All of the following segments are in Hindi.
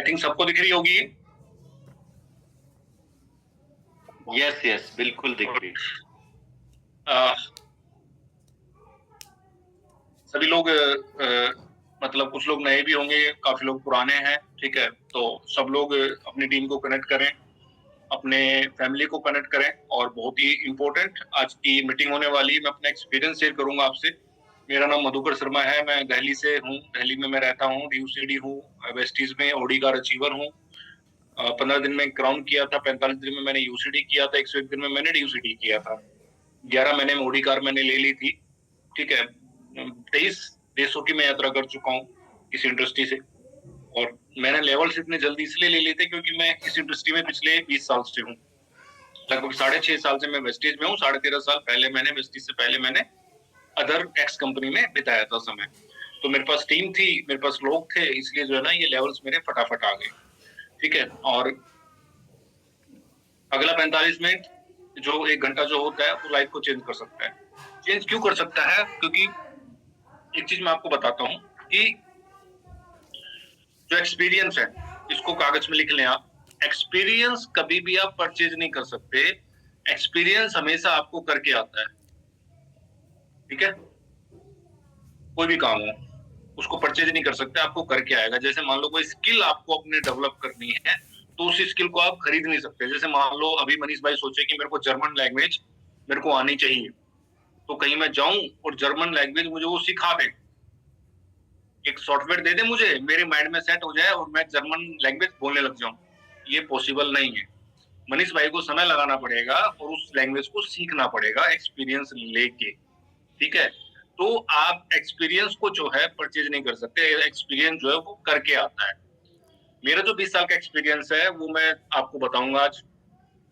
आई थिंक सबको दिख रही होगी। यस यस, बिल्कुल दिख रही। सभी लोग मतलब कुछ लोग नए भी होंगे, काफी लोग पुराने हैं, ठीक है। तो सब लोग अपनी टीम को कनेक्ट करें, अपने फैमिली को कनेक्ट करें। और बहुत ही इम्पोर्टेंट आज की मीटिंग होने वाली है, मैं अपना एक्सपीरियंस शेयर करूंगा आपसे। मेरा नाम मधुकर शर्मा है, मैं दिल्ली से हूँ, दिल्ली में मैं रहता हूँ, DUCD हूँ, वेस्टीज में OD कार अचीवर हूँ। 15 दिन में क्राउन किया था, 45 दिन में मैंने UCD किया था, 101 दिन में मैंने DUCD किया था, 11 महीने में OD कार मैंने ले ली थी, ठीक है। 23 देशों की मैं यात्रा कर चुका हूँ इस इंडस्ट्री से। और मैंने लेवल्स इतने जल्दी इसलिए ले लिए थे क्योंकि मैं इस इंडस्ट्री में पिछले 20 साल से हूँ। लगभग 6.5 साल से मैं वेस्टीज में हूँ। 13.5 साल पहले मैंने वेस्टीज से पहले मैंने अदर टैक्स कंपनी में बिताया था समय। तो मेरे पास टीम थी, मेरे पास लोग थे, इसलिए जो है ना ये लेवल्स मेरे फटाफट आ गए, ठीक है। और अगला 45 मिनट जो 1 घंटा जो होता है वो लाइफ को चेंज कर सकता है। चेंज क्यों कर सकता है? क्योंकि एक चीज मैं आपको बताता हूँ कि जो एक्सपीरियंस है, इसको कागज में लिख लें आप। एक्सपीरियंस कभी भी आप परचेज नहीं कर सकते, एक्सपीरियंस हमेशा आपको करके आता है, ठीक है। कोई भी काम हो उसको परचेज नहीं कर सकते, आपको करके आएगा। जैसे मान लो कोई स्किल आपको अपने डेवलप करनी है तो उस स्किल को आप खरीद नहीं सकते। जैसे मान लो अभी मनीष भाई सोचे कि मेरे को जर्मन लैंग्वेज मेरे को आनी चाहिए, तो कहीं मैं जाऊं और जर्मन लैंग्वेज मुझे वो सिखा दे, एक सॉफ्टवेयर दे दे मुझे, मेरे माइंड में सेट हो जाए और मैं जर्मन लैंग्वेज बोलने लग जाऊं, ये पॉसिबल नहीं है। मनीष भाई को समय लगाना पड़ेगा और उस लैंग्वेज को सीखना पड़ेगा एक्सपीरियंस लेके, ठीक है। तो आप एक्सपीरियंस को जो है परचेज नहीं कर सकते, एक्सपीरियंस जो है वो करके आता है। मेरा जो 20 साल का एक्सपीरियंस है वो मैं आपको बताऊंगा आज,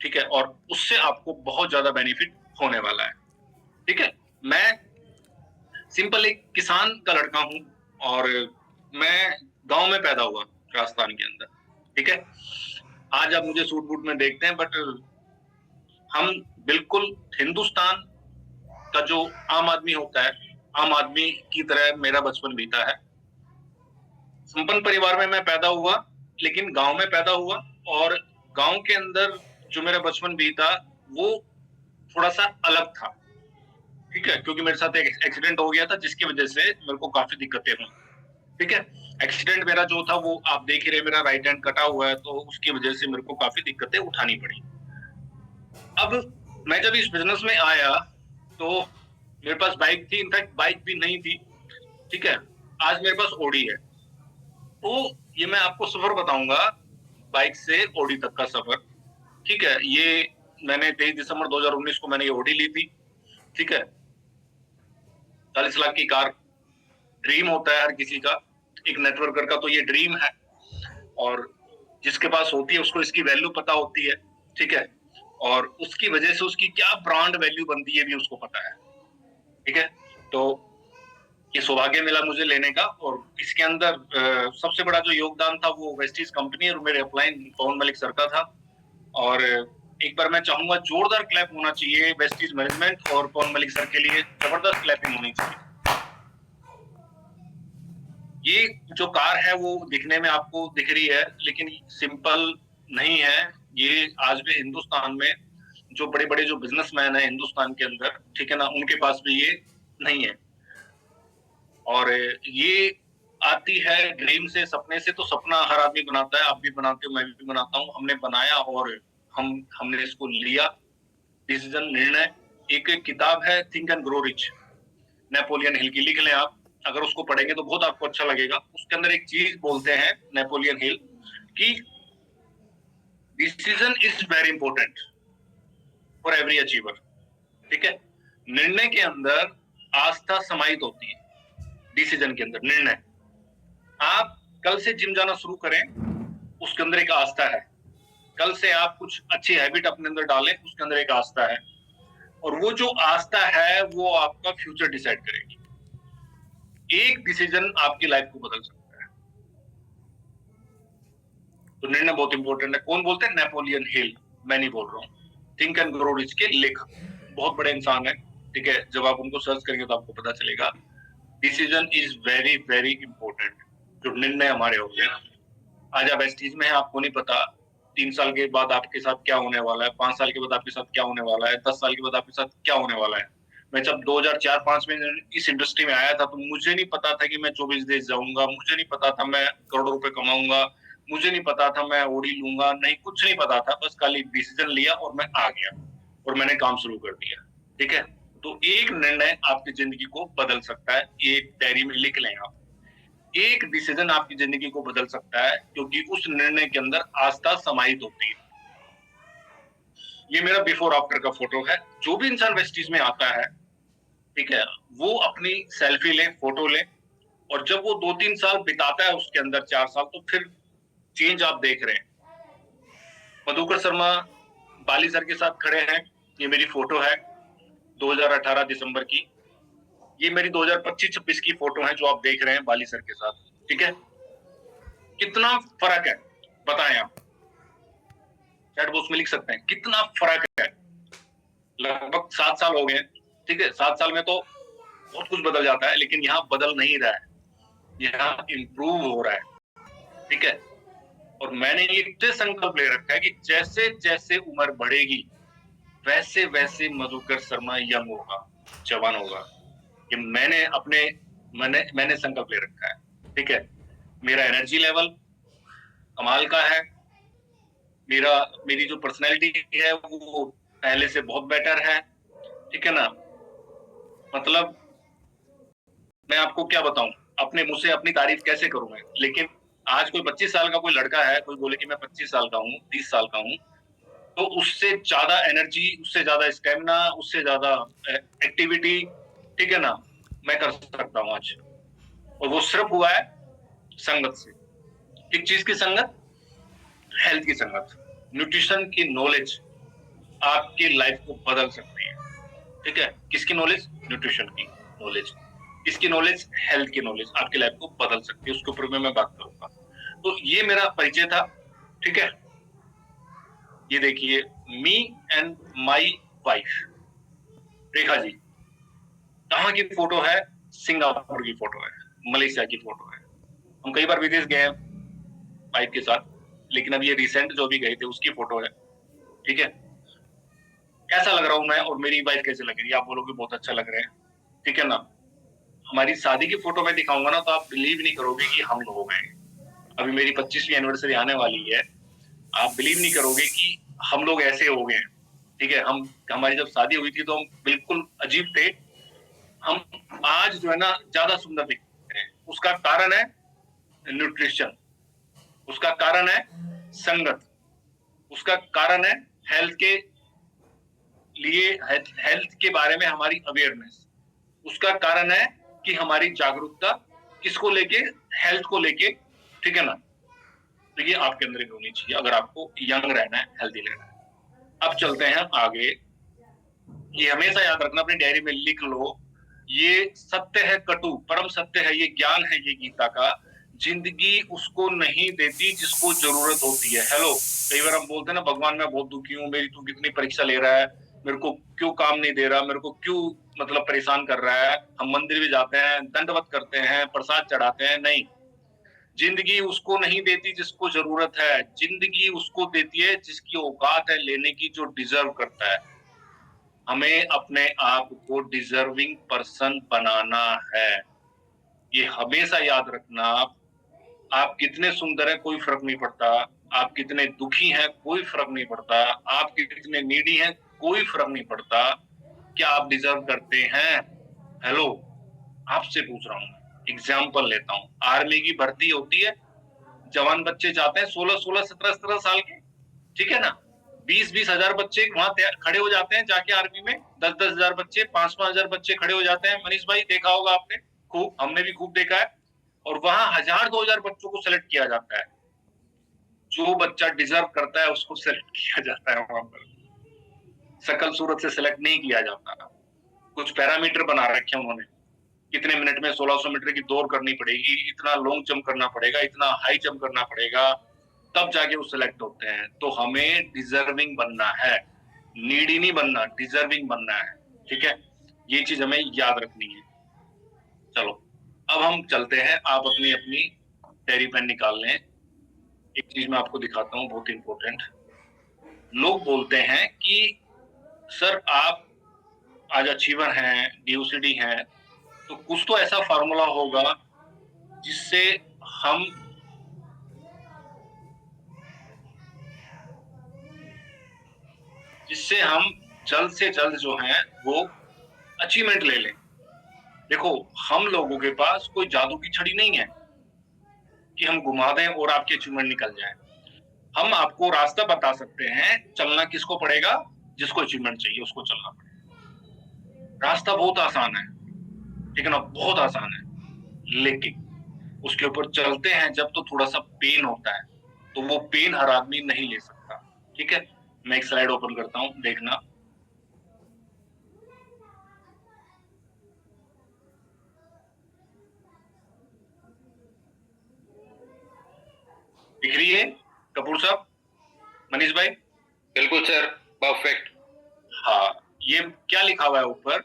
ठीक है। और उससे आपको बहुत ज्यादा बेनिफिट होने वाला है, ठीक है। मैं सिंपल एक किसान का लड़का हूं और मैं गांव में पैदा हुआ, राजस्थान के अंदर, ठीक है। आज आप मुझे सूट बूट में देखते हैं, बट हम बिल्कुल हिंदुस्तान का जो आम आदमी होता है, आम आदमी की तरह मेरा बचपन बीता है। संपन्न परिवार में मैं पैदा हुआ, लेकिन गांव में पैदा हुआ। और गांव के अंदर जो मेरा बचपन बीता वो थोड़ा सा अलग था, ठीक है। क्योंकि मेरे साथ एक एक्सीडेंट हो गया था जिसकी वजह से मेरे को काफी दिक्कतें हुई, ठीक है। एक्सीडेंट मेरा जो था वो आप देख ही रहे, मेरा राइट हैंड कटा हुआ है, तो उसकी वजह से मेरे को काफी दिक्कतें उठानी पड़ी। अब मैं जब इस बिजनेस में आया तो मेरे पास बाइक थी, इनफैक्ट बाइक भी नहीं थी, ठीक है। आज मेरे पास ओडी है। तो ये मैं आपको सफर बताऊंगा, बाइक से ओडी तक का सफर, ठीक है। ये मैंने 23 दिसंबर 2019 को मैंने ये ओडी ली थी, ठीक है। 40 लाख की कार, ड्रीम होता है हर किसी का, एक नेटवर्कर का तो ये ड्रीम है। और जिसके पास होती है उसको इसकी वैल्यू पता होती है, ठीक है। और उसकी वजह से उसकी क्या ब्रांड वैल्यू बनती है भी उसको पता है, ठीक है। तो ये सौभाग्य मिला मुझे लेने का। और इसके अंदर सबसे बड़ा जो योगदान था वो वेस्टीज कंपनी और मेरे अपलाइन पवन मलिक सर का था। और एक बार मैं चाहूंगा जोरदार क्लैप होना चाहिए वेस्टीज मैनेजमेंट और पवन मलिक सर के लिए, जबरदस्त क्लैपिंग होनी चाहिए। ये जो कार है वो दिखने में आपको दिख रही है, लेकिन सिंपल नहीं है। ये आज भी हिंदुस्तान में जो बड़े बड़े जो बिजनेसमैन है हिंदुस्तान के अंदर, ठीक है ना, उनके पास भी ये नहीं है। और ये आती है ड्रीम से, सपने से। तो सपना हर आदमी बनाता है, आप भी बनाते हो, मैं भी बनाता हूँ। हमने बनाया और हमने इसको लिया, डिसीजन, निर्णय। एक किताब है think and grow rich, Napoleon Hill की, लिख लें आप। अगर उसको पढ़ेंगे तो बहुत आपको अच्छा लगेगा। उसके अंदर एक चीज बोलते हैं नेपोलियन हिल कि decision is very important for every achiever, ठीक है। निर्णय के अंदर आस्था समाहित होती है, डिसीजन के अंदर निर्णय। आप कल से जिम जाना शुरू करें, उसके अंदर एक आस्था है। कल से आप कुछ अच्छी हैबिट अपने अंदर डालें, उसके अंदर एक आस्था है। और वो जो आस्था है वो आपका फ्यूचर डिसाइड करेगी। एक डिसीजन आपकी लाइफ को बदल सकता है। तो निर्णय बहुत इंपॉर्टेंट है। कौन बोलते हैं? नेपोलियन हिल, मैं नहीं बोल रहा हूँ। थिंक एंड ग्रो रिच के लेखक बहुत बड़े इंसान है, ठीक है। जब आप उनको सर्च करेंगे तो आपको पता चलेगा। Decision is very very important, जो निर्णय हमारे होते हैं। आज आप वेस्टीज में हैं, आपको नहीं पता 3 साल के बाद आपके साथ क्या होने वाला है, 5 साल के बाद आपके साथ क्या होने वाला है, 10 साल के बाद आपके साथ क्या होने वाला है। मैं जब 2004-5 में इस इंडस्ट्री में आया था तो मुझे नहीं पता था कि मैं 24 देश जाऊंगा, मुझे नहीं पता था मैं करोड़ों रुपए कमाऊंगा, मुझे नहीं पता था मैं ओडी लूंगा, नहीं कुछ नहीं पता था। बस खाली डिसीजन लिया और मैं आ गया और मैंने काम शुरू कर दिया। ठीक है, तो एक निर्णय आपकी जिंदगी को बदल सकता है, ये डायरी में लिख लें आप। एक डिसीजन आपकी जिंदगी को बदल सकता है क्योंकि उस निर्णय के अंदर आस्था समाहित होती है। ये मेरा बिफोर आफ्टर का फोटो है। जो भी इंसान वेस्टीज में आता है, ठीक है, वो अपनी सेल्फी ले, फोटो ले, और जब वो 2-3 साल बिताता है उसके अंदर, 4 साल, तो फिर चेंज आप देख रहे हैं। मधुकर शर्मा बाली सर के साथ खड़े हैं, ये मेरी फोटो है 2018 दिसंबर की। ये मेरी 2025-26 की फोटो है जो आप देख रहे हैं बाली सर के साथ। ठीक है, कितना फर्क है बताएं आप, चैट बॉक्स में लिख सकते हैं कितना फर्क है। लगभग 7 साल हो गए। ठीक है, 7 साल में तो बहुत कुछ बदल जाता है, लेकिन यहाँ बदल नहीं रहा है, यहाँ इम्प्रूव हो रहा है। ठीक है, और मैंने ये संकल्प ले रखा है कि जैसे जैसे उम्र बढ़ेगी वैसे वैसे मधुकर शर्मा यंग होगा, जवान होगा। ये मैंने संकल्प ले रखा है। ठीक है, मेरा एनर्जी लेवल कमाल का है, मेरी जो पर्सनैलिटी है वो पहले से बहुत बेटर है। ठीक है ना, मतलब मैं आपको क्या बताऊं, अपने मुंह से अपनी तारीफ कैसे करूं मैं। लेकिन आज कोई 25 साल का कोई लड़का है, कोई बोले कि मैं 25 साल का हूँ, 30 साल का हूँ, तो उससे ज्यादा एनर्जी, उससे ज्यादा स्टेमिना, उससे ज्यादा एक्टिविटी, ठीक है ना, मैं कर सकता हूँ आज। और वो सिर्फ हुआ है संगत से। किस चीज की संगत? हेल्थ की संगत। न्यूट्रिशन की नॉलेज आपकी लाइफ को बदल सकती है। ठीक है, किसकी नॉलेज? न्यूट्रिशन की नॉलेज। इसकी नॉलेज, हेल्थ की नॉलेज आपकी लाइफ को बदल सकती है, उसके ऊपर में मैं बात करूंगा। तो ये मेरा परिचय था। ठीक है, ये देखिए, me and my wife Rekha ji. कहाँ की फोटो है? सिंगापुर की फोटो है, मलेशिया की फोटो है। हम कई बार विदेश गए हैं वाइफ के साथ, लेकिन अब ये रिसेंट जो भी गए थे उसकी फोटो है। ठीक है, कैसा लग रहा हूं मैं और मेरी वाइफ कैसे लग रही है? आप बोलोगे बहुत अच्छा लग रहे हैं। ठीक है ना, हमारी शादी की फोटो मैं दिखाऊंगा ना तो आप बिलीव नहीं करोगे कि हम लोग हैं। अभी मेरी 25वीं एनिवर्सरी आने वाली है, आप बिलीव नहीं करोगे कि हम लोग ऐसे हो गए हैं। ठीक है, हमारी जब शादी हुई थी तो हम बिल्कुल अजीब थे। हम आज जो है ना ज्यादा सुंदर दिखते हैं। उसका कारण है न्यूट्रिशन, उसका कारण है संगत, उसका कारण है हेल्थ के लिए, हेल्थ के बारे में हमारी अवेयरनेस, उसका कारण है कि हमारी जागरूकता किसको लेके? हेल्थ को लेके। ठीक है ना, तो ये आपके अंदर भी होनी चाहिए अगर आपको यंग रहना है, हेल्दी रहना है। अब चलते हैं आगे। ये हमेशा याद रखना, अपनी डायरी में लिख लो, ये सत्य है कटु, परम सत्य है, ये ज्ञान है, ये गीता का। जिंदगी उसको नहीं देती जिसको जरूरत होती है। हेलो, कई बार हम बोलते हैं ना, भगवान मैं बहुत दुखी हूँ, मेरी तू कितनी परीक्षा ले रहा है, मेरे को क्यों काम नहीं दे रहा, मेरे को क्यों मतलब परेशान कर रहा है। हम मंदिर भी जाते हैं, दंडवत करते हैं, प्रसाद चढ़ाते हैं, नहीं। जिंदगी उसको नहीं देती जिसको जरूरत है, जिंदगी उसको देती है जिसकी औकात है लेने की, जो डिजर्व करता है। हमें अपने आप को डिजर्विंग पर्सन बनाना है, ये हमेशा याद रखना। आप कितने सुंदर हैं कोई फर्क नहीं पड़ता, आप कितने दुखी हैं कोई फर्क नहीं पड़ता, आप कितने नीडी हैं कोई फर्क नहीं पड़ता। क्या आप डिजर्व करते हैं? हेलो, आपसे पूछ रहा हूँ, एग्जाम्पल लेता हूँ। आर्मी की भर्ती होती है, जवान बच्चे जाते हैं 16-16, 17-17 साल के। ठीक है ना, 20-20 हजार बच्चे वहां खड़े हो जाते हैं जाके आर्मी में, 10-10 हजार बच्चे, 5-5 हजार बच्चे खड़े हो जाते हैं। मनीष भाई देखा होगा आपने, खूब, हमने भी खूब देखा है। और वहां 1000-2000 बच्चों को सेलेक्ट किया जाता है, जो बच्चा डिजर्व करता है उसको सेलेक्ट किया जाता है। वहां पर शकल सूरत से सेलेक्ट नहीं किया जाता, कुछ पैरामीटर बना रखे हैं उन्होंने। कितने मिनट में 1600 मीटर की दौड़ करनी पड़ेगी, इतना लॉन्ग जंप करना पड़ेगा, इतना हाई जंप करना पड़ेगा, तब जाके वो सिलेक्ट होते हैं। तो हमें डिजर्विंग बनना है, नीडी नहीं बनना, डिजर्विंग बनना है। ठीक है, ये चीज हमें याद रखनी है। चलो अब हम चलते हैं, आप अपनी अपनी डायरी पेन निकाल लें। एक चीज मैं आपको दिखाता हूँ बहुत इंपॉर्टेंट। लोग बोलते हैं कि सर आप आज अचीवर हैं, डीओसीडी हैं, तो कुछ तो ऐसा फार्मूला होगा जिससे हम जल्द से जल्द जो है वो अचीवमेंट ले लें। देखो, हम लोगों के पास कोई जादू की छड़ी नहीं है कि हम घुमा दें और आपकी अचीवमेंट निकल जाए। हम आपको रास्ता बता सकते हैं, चलना किसको पड़ेगा? जिसको अचीवमेंट चाहिए उसको चलना पड़ेगा। रास्ता बहुत आसान है, ठीक है ना, बहुत आसान है, लेकिन उसके ऊपर चलते हैं जब तो थोड़ा सा पेन होता है, तो वो पेन हर आदमी नहीं ले सकता। ठीक है, मैं एक स्लाइड ओपन करता हूं, देखना। दिख रही है कपूर साहब, मनीष भाई? बिल्कुल सर, परफेक्ट। हाँ, ये क्या लिखा हुआ है ऊपर?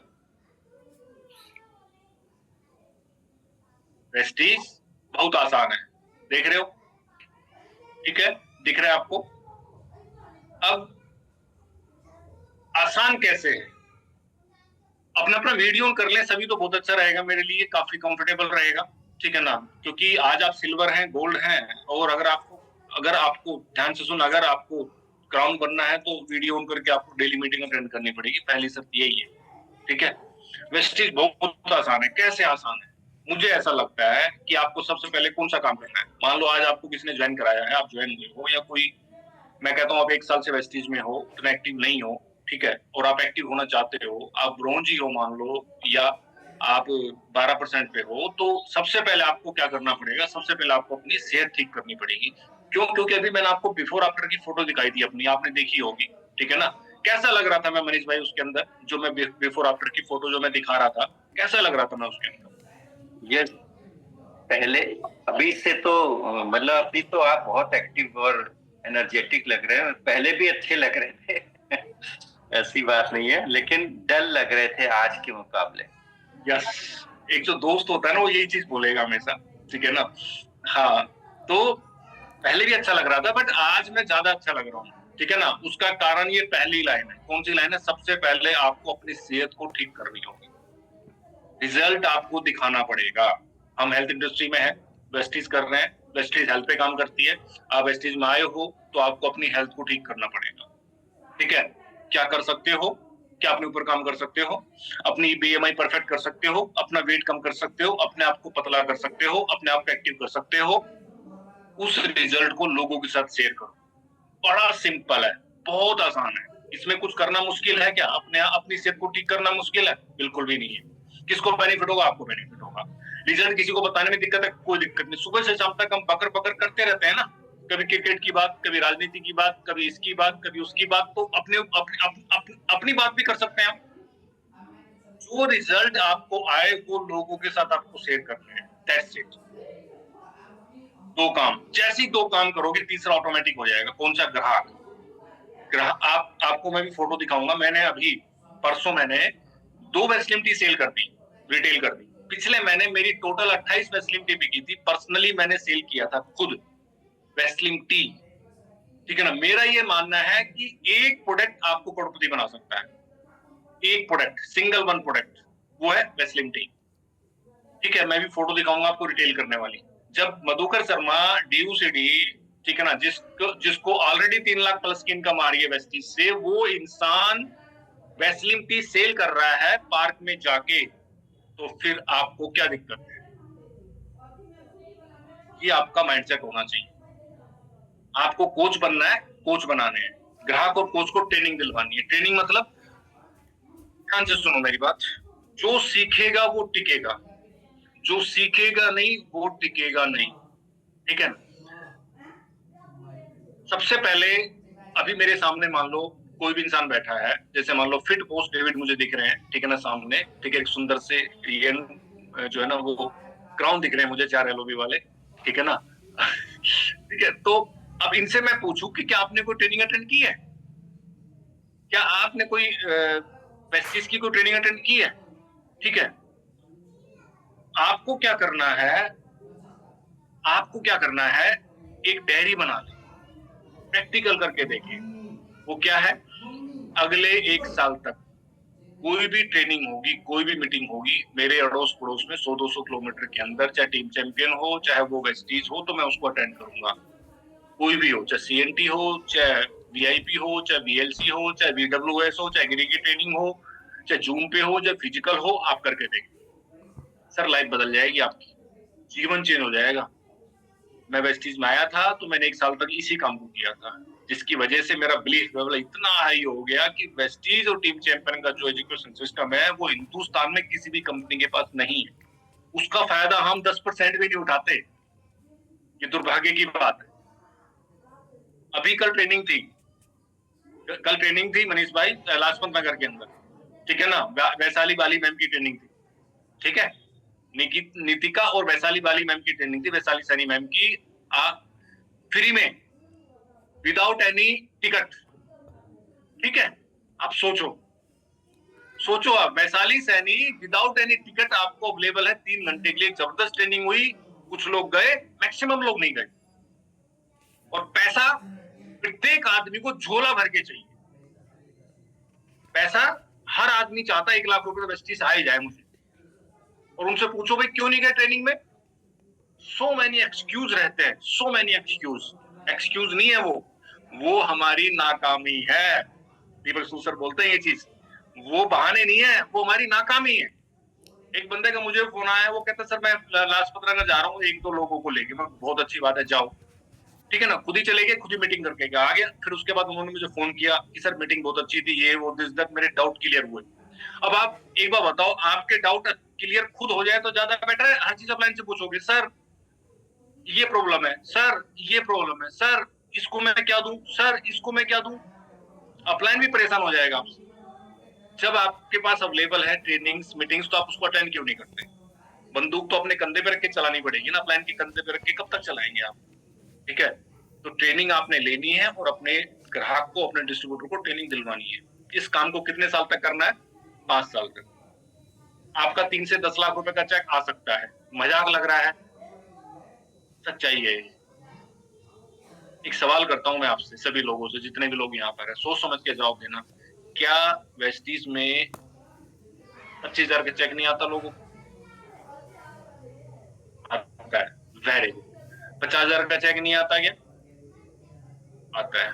वेस्टीज बहुत आसान है, देख रहे हो? ठीक है, दिख रहा है आपको? अब आसान कैसे है? अपना अपना वीडियो कर लें सभी तो बहुत अच्छा रहेगा, मेरे लिए काफी कंफर्टेबल रहेगा, ठीक है ना, क्योंकि आज आप सिल्वर हैं, गोल्ड हैं, और अगर आपको ध्यान से सुन, अगर आपको क्राउन बनना है तो वीडियो ऑन करके आपको डेली मीटिंग अटेंड करनी पड़ेगी, पहली शर्त यही है। ठीक है, वेस्टीज बहुत आसान है। कैसे आसान है? मुझे ऐसा लगता है कि आपको सबसे पहले कौन सा काम करना है। मान लो आज आपको किसी ने ज्वाइन कराया है, आप ज्वाइन हुए हो, या कोई, मैं कहता हूँ आप 1 साल से वेस्टीज में हो, उतना एक्टिव नहीं हो, ठीक है, और आप एक्टिव होना चाहते हो, आप ब्रोंज ही हो मान लो, या आप 12% पे हो, तो सबसे पहले आपको क्या करना पड़ेगा? सबसे पहले आपको अपनी सेहत ठीक करनी पड़ेगी। क्यों? क्योंकि अभी मैंने आपको बिफोर आफ्टर की फोटो दिखाई थी अपनी, आपने देखी होगी, ठीक है ना? कैसा लग रहा था मैं मनीष भाई उसके अंदर? जो मैं बिफोर आफ्टर की फोटो जो मैं दिखा रहा था, कैसा लग रहा था मैं उसके अंदर? ये पहले, अभी से तो मतलब अभी तो आप बहुत एक्टिव और एनर्जेटिक लग रहे हैं, पहले भी अच्छे लग रहे थे। ऐसी बात नहीं है, लेकिन डल लग रहे थे आज के मुकाबले। यस, एक जो दोस्त होता है ना वो यही चीज बोलेगा हमेशा, ठीक है ना? हाँ, तो पहले भी अच्छा लग रहा था, बट आज मैं ज्यादा अच्छा लग रहा हूँ, ठीक है ना? उसका कारण ये पहली लाइन है। कौन सी लाइन है? सबसे पहले आपको अपनी सेहत को ठीक करनी होगी, रिजल्ट आपको दिखाना पड़ेगा। हम हेल्थ इंडस्ट्री में है, वेस्टीज कर रहे हैं, वेस्टीज हेल्थ पे काम करती है। आप वेस्टीज में आए हो तो आपको अपनी हेल्थ को ठीक करना पड़ेगा, ठीक है? क्या कर सकते हो? क्या अपने ऊपर काम कर सकते हो? अपनी बीएमआई परफेक्ट कर सकते हो, अपना वेट कम कर सकते हो, अपने आप को पतला कर सकते हो, अपने आप को एक्टिव कर सकते हो। उस रिजल्ट को लोगों के साथ शेयर करो। बड़ा सिंपल है, बहुत आसान है। इसमें कुछ करना मुश्किल है क्या? अपनी सेहत को ठीक करना मुश्किल है? बिल्कुल भी नहीं है। किसको बेनिफिट होगा? आपको बेनिफिट होगा। रिजल्ट किसी को बताने में दिक्कत है? कोई दिक्कत नहीं। सुबह से शाम तक हम बकर बकर करते रहते हैं ना, कभी क्रिकेट की बात, कभी राजनीति की बात, कभी इसकी बात, कभी उसकी बात, तो अपनी बात भी कर सकते हैं हम। जो रिजल्ट आपको आए वो लोगों के साथ आपको शेयर करना है, दैट्स इट। 2 काम, जैसे ही 2 काम करोगे तीसरा ऑटोमेटिक हो जाएगा। कौन सा? ग्राहक। आपको मैं भी फोटो दिखाऊंगा। मैंने अभी परसों मैंने 2 वेस्लिम टी सेल कर दी, रिटेल कर दी। पिछले महीने मेरी टोटल 28 वेस्लिम टी बिकी थी, पर्सनली मैंने सेल किया था खुद वेस्लिम टी, ठीक है ना? मेरा ये मानना है कि एक प्रोडक्ट आपको करोड़पति बना सकता है, एक प्रोडक्ट, सिंगल वन प्रोडक्ट, वो है वेस्लिम टी, ठीक है? मैं भी फोटो दिखाऊंगा आपको रिटेल करने वाली। जब मधुकर शर्मा डीयूसीडी, ठीक है ना, जिसको ऑलरेडी 3 लाख प्लस की इनकम आ रही है वेस्टीज से, वो इंसान वेस्लिम टी सेल कर रहा है पार्क में जाके, तो फिर आपको क्या दिक्कत है? ये आपका माइंडसेट होना चाहिए। आपको कोच बनना है, कोच बनाने हैं। ग्राहक और कोच को ट्रेनिंग दिलवानी है। ट्रेनिंग मतलब, ध्यान से सुनो मेरी बात, जो सीखेगा वो टिकेगा, जो सीखेगा नहीं वो टिकेगा नहीं, ठीक है ना? सबसे पहले, अभी मेरे सामने मान लो कोई भी इंसान बैठा है, जैसे मान लो फिट पोस्ट डेविड मुझे दिख रहे हैं, ठीक है ना, सामने, ठीक है, एक सुंदर से ये जो है ना वो क्राउन दिख रहे हैं मुझे, 4 एलओबी वाले, ठीक है ना? ठीक है, तो अब इनसे मैं पूछूं कि क्या आपने कोई ट्रेनिंग अटेंड की है? क्या आपने कोई वेस्टिज की कोई ट्रेनिंग अटेंड की है? ठीक है, आपको क्या करना है? आपको क्या करना है? एक डायरी बना लें, प्रैक्टिकल करके देखिए। वो क्या है, अगले 1 साल तक कोई भी ट्रेनिंग होगी, कोई भी मीटिंग होगी, मेरे अड़ोस पड़ोस में 100-200 किलोमीटर के अंदर, चाहे टीम चैंपियन हो, चाहे वो वेस्टीज हो, तो मैं उसको अटेंड करूंगा। कोई भी हो, चाहे सीएनटी हो, चाहे वीआईपी हो, चाहे वीएलसी हो, चाहे वीडब्ल्यूएस हो, चाहे एग्री की ट्रेनिंग हो, चाहे जूम पे हो, चाहे फिजिकल हो, आप करके देखिए सर, लाइफ बदल जाएगी आपकी, जीवन चेंज हो जाएगा। मैं वेस्टीज में आया था तो मैंने 1 साल तक इसी काम को किया था, जिसकी वजह से मेरा बिलीफ लेवल इतना हाई हो गया कि वेस्टीज और टीम चैंपियन का जो एजुकेशन सिस्टम है वो हिंदुस्तान में किसी भी कंपनी के पास नहीं है। उसका फायदा हम 10% भी नहीं उठाते, ये दुर्भाग्य की बात है। अभी कल ट्रेनिंग थी मनीष भाई, लाजपत नगर के अंदर, ठीक है ना, वैशाली बाली मैम की ट्रेनिंग थी, ठीक है, नितिका और वैशाली बाली मैम की ट्रेनिंग थी, वैशाली सैनी मैम की, फ्री में, विदाउट एनी टिकट, ठीक है। आप सोचो आप, Vaishali Saini without any ticket आपको अवेलेबल है 3 घंटे के लिए। जबरदस्त ट्रेनिंग हुई, कुछ लोग गए, मैक्सिमम लोग नहीं गए, और पैसा प्रत्येक आदमी को झोला भर के चाहिए। पैसा हर आदमी चाहता है 1 लाख रुपए वेस्टीज आ ही जाए मुझे, और उनसे पूछो भाई क्यों नहीं गए ट्रेनिंग में, सो मैनी एक्सक्यूज रहते हैं, सो मैनी एक्सक्यूज नहीं है वो हमारी नाकामी है। दीपक सर बोलते हैं ये चीज, वो बहाने नहीं है, वो हमारी नाकामी है। एक बंदे का मुझे फोन आया, वो कहता सर मैं लाजपत नगर जा रहा हूँ 1-2 लोगों को लेके। मैं बहुत अच्छी बात है, जाओ, ठीक है ना, खुद ही चले गए, खुद ही मीटिंग करके आ गया। फिर उसके बाद उन्होंने मुझे फोन किया कि सर मीटिंग बहुत अच्छी थी, ये वो दिस दैट, मेरे डाउट क्लियर हुए। अब आप एक बार बताओ, आपके डाउट क्लियर खुद हो जाए तो ज्यादा बेटर है। हर चीज अपलाइन से पूछोगे, सर ये प्रॉब्लम है, सर ये प्रॉब्लम है, सर इसको मैं क्या दूं, सर इसको मैं क्या दूं, अपलाइन भी परेशान हो जाएगा आपसे। जब आपके पास अवेलेबल है ट्रेनिंग्स मीटिंग्स, तो आप उसको अटेंड क्यों नहीं करते? बंदूक तो अपने कंधे पे रख के चलानी पड़ेगी ना, अपलाइन के कंधे पे रख के कब तक चलाएंगे आप, ठीक है। तो ट्रेनिंग आपने लेनी है और अपने ग्राहक को, अपने डिस्ट्रीब्यूटर को ट्रेनिंग दिलवानी है। इस काम को कितने साल तक करना है? 5 साल तक। आपका 3 से 10 लाख रुपए का चेक आ सकता है, मजाक लग रहा है, सच्चाई है। एक सवाल करता हूं मैं आपसे, सभी लोगों से, जितने भी लोग यहाँ पर है, सोच समझ के जवाब देना। क्या वेस्टीज में 25,000 का चेक नहीं आता लोगों को? आता है, वेरी गुड। 50,000 का चेक नहीं आता क्या? आता है।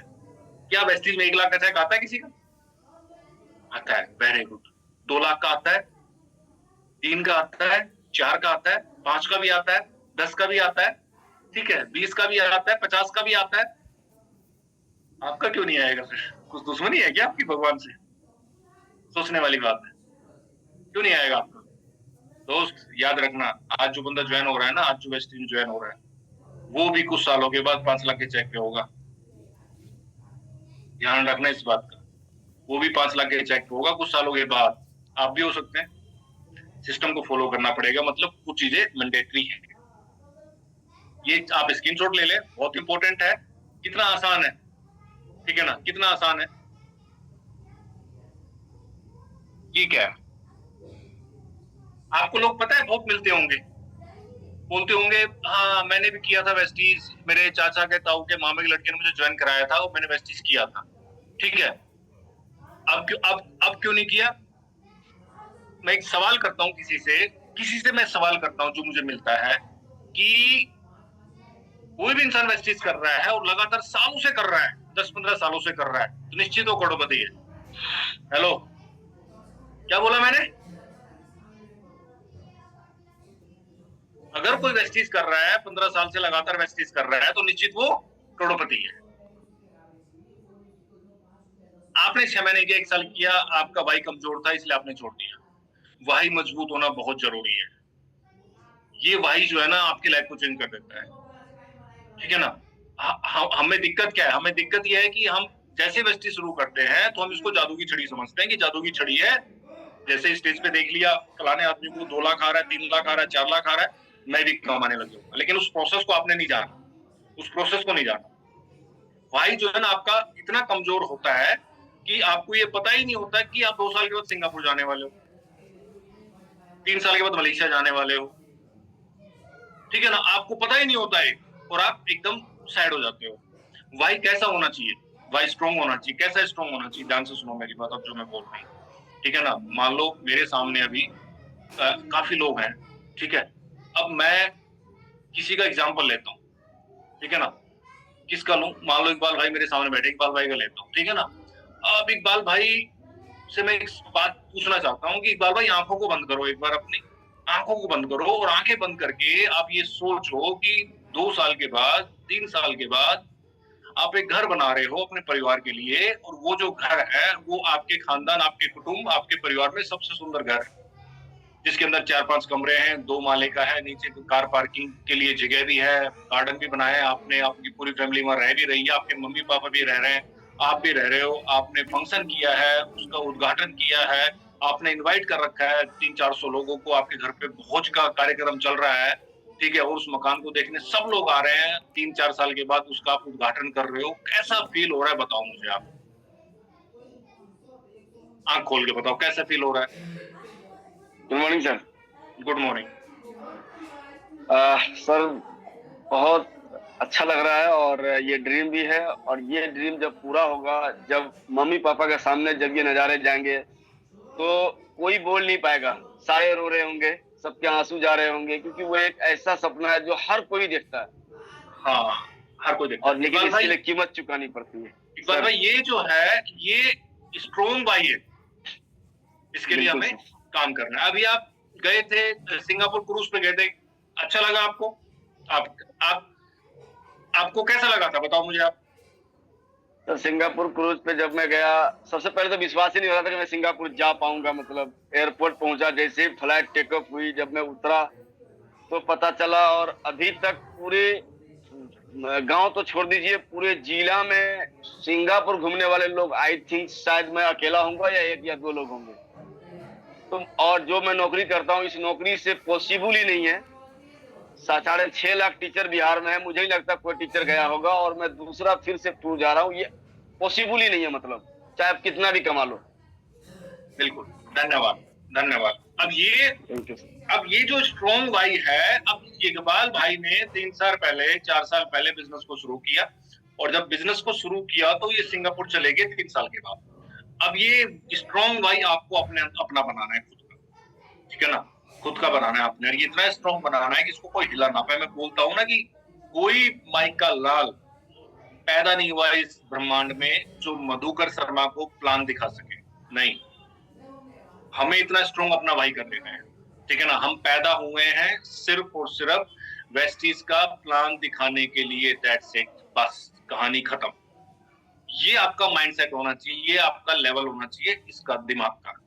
क्या वेस्टीज में 1 लाख का चेक आता है किसी का? आता है, वेरी गुड। 2 लाख का आता है, 3 का आता है, 4 का आता है, 5 का भी आता है, 10 का भी आता है, ठीक है, 20 का भी आता है, 50 का भी आता है। आपका क्यों नहीं आएगा? फिर कुछ दुश्मनी है क्या आपकी भगवान से? सोचने वाली बात है, क्यों नहीं आएगा आपका? दोस्त याद रखना, आज जो बंदा ज्वाइन हो रहा है ना, आज जो वेस्टीज ज्वाइन हो रहा है, वो भी कुछ सालों के बाद 5 लाख के चेक पे होगा। ध्यान रखना इस बात का, वो भी 5 लाख के चेक पे होगा कुछ सालों के बाद। आप भी हो सकते हैं। सिस्टम को फॉलो करना पड़ेगा, मतलब कुछ चीजें मैंडेटरी है। ये आप स्क्रीनशॉट ले लें, बहुत इंपॉर्टेंट है। कितना आसान है, ठीक है ना, कितना आसान है। ये क्या है? आपको लोग पता है बहुत मिलते होंगे, बोलते होंगे हाँ मैंने भी किया था वेस्टीज, मेरे चाचा के ताऊ के मामे के लड़के ने मुझे ज्वाइन कराया था और मैंने वेस्टीज किया था, ठीक है। अब क्यों नहीं किया? मैं एक सवाल करता हूं किसी से मैं सवाल करता हूं जो मुझे मिलता है कि कोई भी इंसान वेस्टीज कर रहा है और लगातार सालों से कर रहा है, 10-15 सालों से कर रहा है, तो निश्चित वो करोड़पति है। हेलो, क्या बोला मैंने? अगर कोई वेस्टीज कर रहा है, 15 साल से लगातार वेस्टीज कर रहा है, तो निश्चित वो करोड़पति है। आपने 6 महीने के 1 साल किया, आपका वाई कमजोर था इसलिए आपने छोड़ दिया। वाई मजबूत होना बहुत जरूरी है। ये वाई जो है ना, आपकी लाइफ को चेंज कर देता है, ठीक है ना। हमें दिक्कत क्या है? हमें दिक्कत यह है कि हम जैसे वेस्टी शुरू करते हैं तो हम इसको जादू की छड़ी समझते हैं कि जादू की छड़ी है। जैसे स्टेज पे देख लिया, फलाने आदमी को 2 लाख आ रहा है, 3 लाख आ रहा है, 4 लाख आ रहा है, मैं भी कमाने लग जाऊंगा। लेकिन उस प्रोसेस को आपने नहीं जाना, उस प्रोसेस को नहीं जाना। भाई जो है ना, आपका इतना कमजोर होता है कि आपको ये पता ही नहीं होता कि आप 2 साल के बाद सिंगापुर जाने वाले हो, 3 साल के बाद मलेशिया जाने वाले हो, ठीक है ना, आपको पता ही नहीं होता है। और आप एकदम सैड हो जाते हो। वाई कैसा होना चाहिए? वाई स्ट्रॉन्ग होना चाहिए। कैसा स्ट्रॉन्ग होना चाहिए? ध्यान से सुनो मेरी बात अब जो मैं बोल रहा हूँ, ठीक है ना। मान लो मेरे सामने अभी काफी लोग हैं, ठीक है। अब मैं किसी का एग्जाम्पल लेता हूँ, ठीक है ना। किसका लूं? मान लो इकबाल भाई मेरे सामने बैठे, इकबाल भाई का लेता हूँ, ठीक है ना। अब इकबाल भाई से मैं एक बात पूछना चाहता हूँ कि इकबाल भाई आंखों को बंद करो, एक बार अपनी आंखों को बंद करो और आंखें बंद करके आप ये सोचो कि 2 साल के बाद, 3 साल के बाद आप एक घर बना रहे हो अपने परिवार के लिए, और वो जो घर है वो आपके खानदान, आपके कुटुंब, आपके परिवार में सबसे सुंदर घर है, जिसके अंदर 4-5 कमरे हैं, 2 माले का है, नीचे कार पार्किंग के लिए जगह भी है, गार्डन भी बनाया है आपने, आपकी पूरी फैमिली वहां रह भी रही है, आपके मम्मी पापा भी रह रहे हैं, आप भी रह रहे हो, आपने फंक्शन किया है, उसका उद्घाटन किया है, आपने इनवाइट कर रखा है 300-400 लोगों को, आपके घर पे भोज का कार्यक्रम चल रहा है, ठीक है। और उस मकान को देखने सब लोग आ रहे हैं, 3-4 साल के बाद उसका आप उद्घाटन कर रहे हो, कैसा फील हो रहा है बताओ मुझे आप। आंख खोल के बताओ कैसा फील हो रहा है। Good morning sir. Good morning. Sir बहुत अच्छा लग रहा है और ये ड्रीम भी है, और ये ड्रीम जब पूरा होगा, जब मम्मी पापा के सामने जब ये नज़ारे जाएंगे तो कोई बोल नहीं पाएगा, सारे रो रहे होंगे, सबके आंसू जा रहे होंगे, क्योंकि वो एक ऐसा सपना है जो हर कोई देखता है। हाँ, हर कोई देखता और है। लेकिन इकबाल इसके भाई, लिए कीमत चुकानी पड़ती है। इकबाल भाई ये जो है ये स्ट्रॉन्ग बाई है, इसके लिए बिल्कुल हमें सर। काम करना है। अभी आप गए थे सिंगापुर क्रूज पे गए थे, अच्छा लगा आपको? आप आपको कैसा लगा था बताओ मुझे आप। तो सिंगापुर क्रूज पे जब मैं गया, सबसे पहले तो विश्वास ही नहीं हो रहा था कि मैं सिंगापुर जा पाऊंगा। मतलब एयरपोर्ट पहुंचा, जैसे ही फ्लाइट टेक ऑफ हुई, जब मैं उतरा तो पता चला, और अभी तक पूरे गांव तो छोड़ दीजिए, पूरे जिला में सिंगापुर घूमने वाले लोग आई थिंक शायद मैं अकेला होऊंगा या 1 या 2 लोग होंगे। तो और जो मैं नौकरी करता हूँ, इस नौकरी से पॉसिबल ही नहीं है। 6.5 लाख टीचर बिहार में है, मुझे नहीं लगता कोई टीचर गया होगा, और मैं दूसरा फिर से टूर जा रहा हूँ। ये पॉसिबल ही नहीं है, मतलब चाहे आप कितना भी कमा लो। बिल्कुल, धन्यवाद, धन्यवाद। Thank you sir. अब ये जो स्ट्रॉन्ग भाई है, अब इकबाल भाई ने 3 साल पहले, 4 साल पहले बिजनेस को शुरू किया, और जब बिजनेस को शुरू किया तो ये सिंगापुर चले गए 3 साल के बाद। अब ये स्ट्रॉन्ग भाई आपको अपना बनाना है खुद का, ठीक है ना। खुद का बनाना है आपने, ये इतना स्ट्रॉन्ग बनाना है कि इसको कोई हिला ना पाए। मैं बोलता हूँ ना कि कोई माइका लाल पैदा नहीं हुआ इस ब्रह्मांड में जो मधुकर शर्मा को प्लान दिखा सके, नहीं। हमें इतना स्ट्रॉन्ग अपना भाई कर लेना है, ठीक है ना। हम पैदा हुए हैं सिर्फ और सिर्फ वेस्टीज का प्लान दिखाने के लिए, दैट्स इट, बस कहानी खत्म। ये आपका माइंडसेट होना चाहिए, ये आपका लेवल होना चाहिए इसका दिमाग का,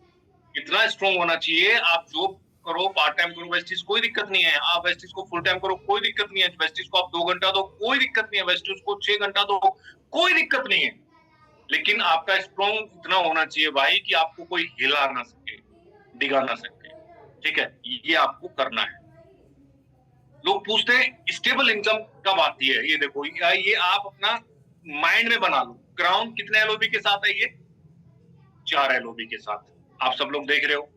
इतना स्ट्रॉन्ग होना चाहिए। आप जो करो, पार्ट टाइम करो वेस्टीज, कोई दिक्कत नहीं है। आप वेस्टीज को फुल टाइम करो, कोई दिक्कत नहीं है। वेस्टीज को आप 2 घंटा दो, कोई दिक्कत नहीं है। वेस्टीज को 6 घंटा दो, कोई दिक्कत नहीं है। लेकिन आपका स्ट्रॉन्ग इतना होना चाहिए भाई कि आपको कोई हिला ना सके, डिगा ना सके, ठीक है। ये आपको करना है। लोग पूछते हैं स्टेबल इनकम कब आती है, ये देखो, ये आप अपना माइंड में बना लो। क्राउन कितने एलओबी के साथ है? ये 4 एलओबी के साथ, आप सब लोग देख रहे हो।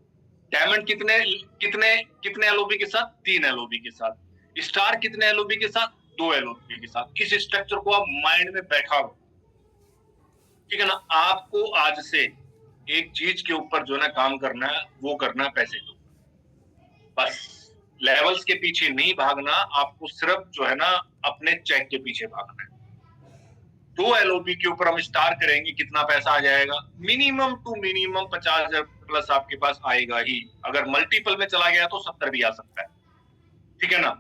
डायमंड कितने कितने कितने एलओबी के साथ? 3 एलओबी के साथ। स्टार कितने एलओबी के साथ? 2 एलओबी के साथ। इस स्ट्रक्चर को आप माइंड में बैठा लो, ठीक है ना। आपको आज से एक चीज के ऊपर जो है ना काम करना है, वो करना है पैसे के ऊपर, बस। लेवल्स के पीछे नहीं भागना, आपको सिर्फ जो है ना अपने चेक के पीछे भागना है। 2 एलओबी के ऊपर हम स्टार करेंगे, कितना पैसा आ जाएगा? मिनिमम टू मिनिमम 50,000 प्लस आपके पास आएगा ही। अगर मल्टीपल में चला गया तो 70 भी आ सकता है, ठीक है ना।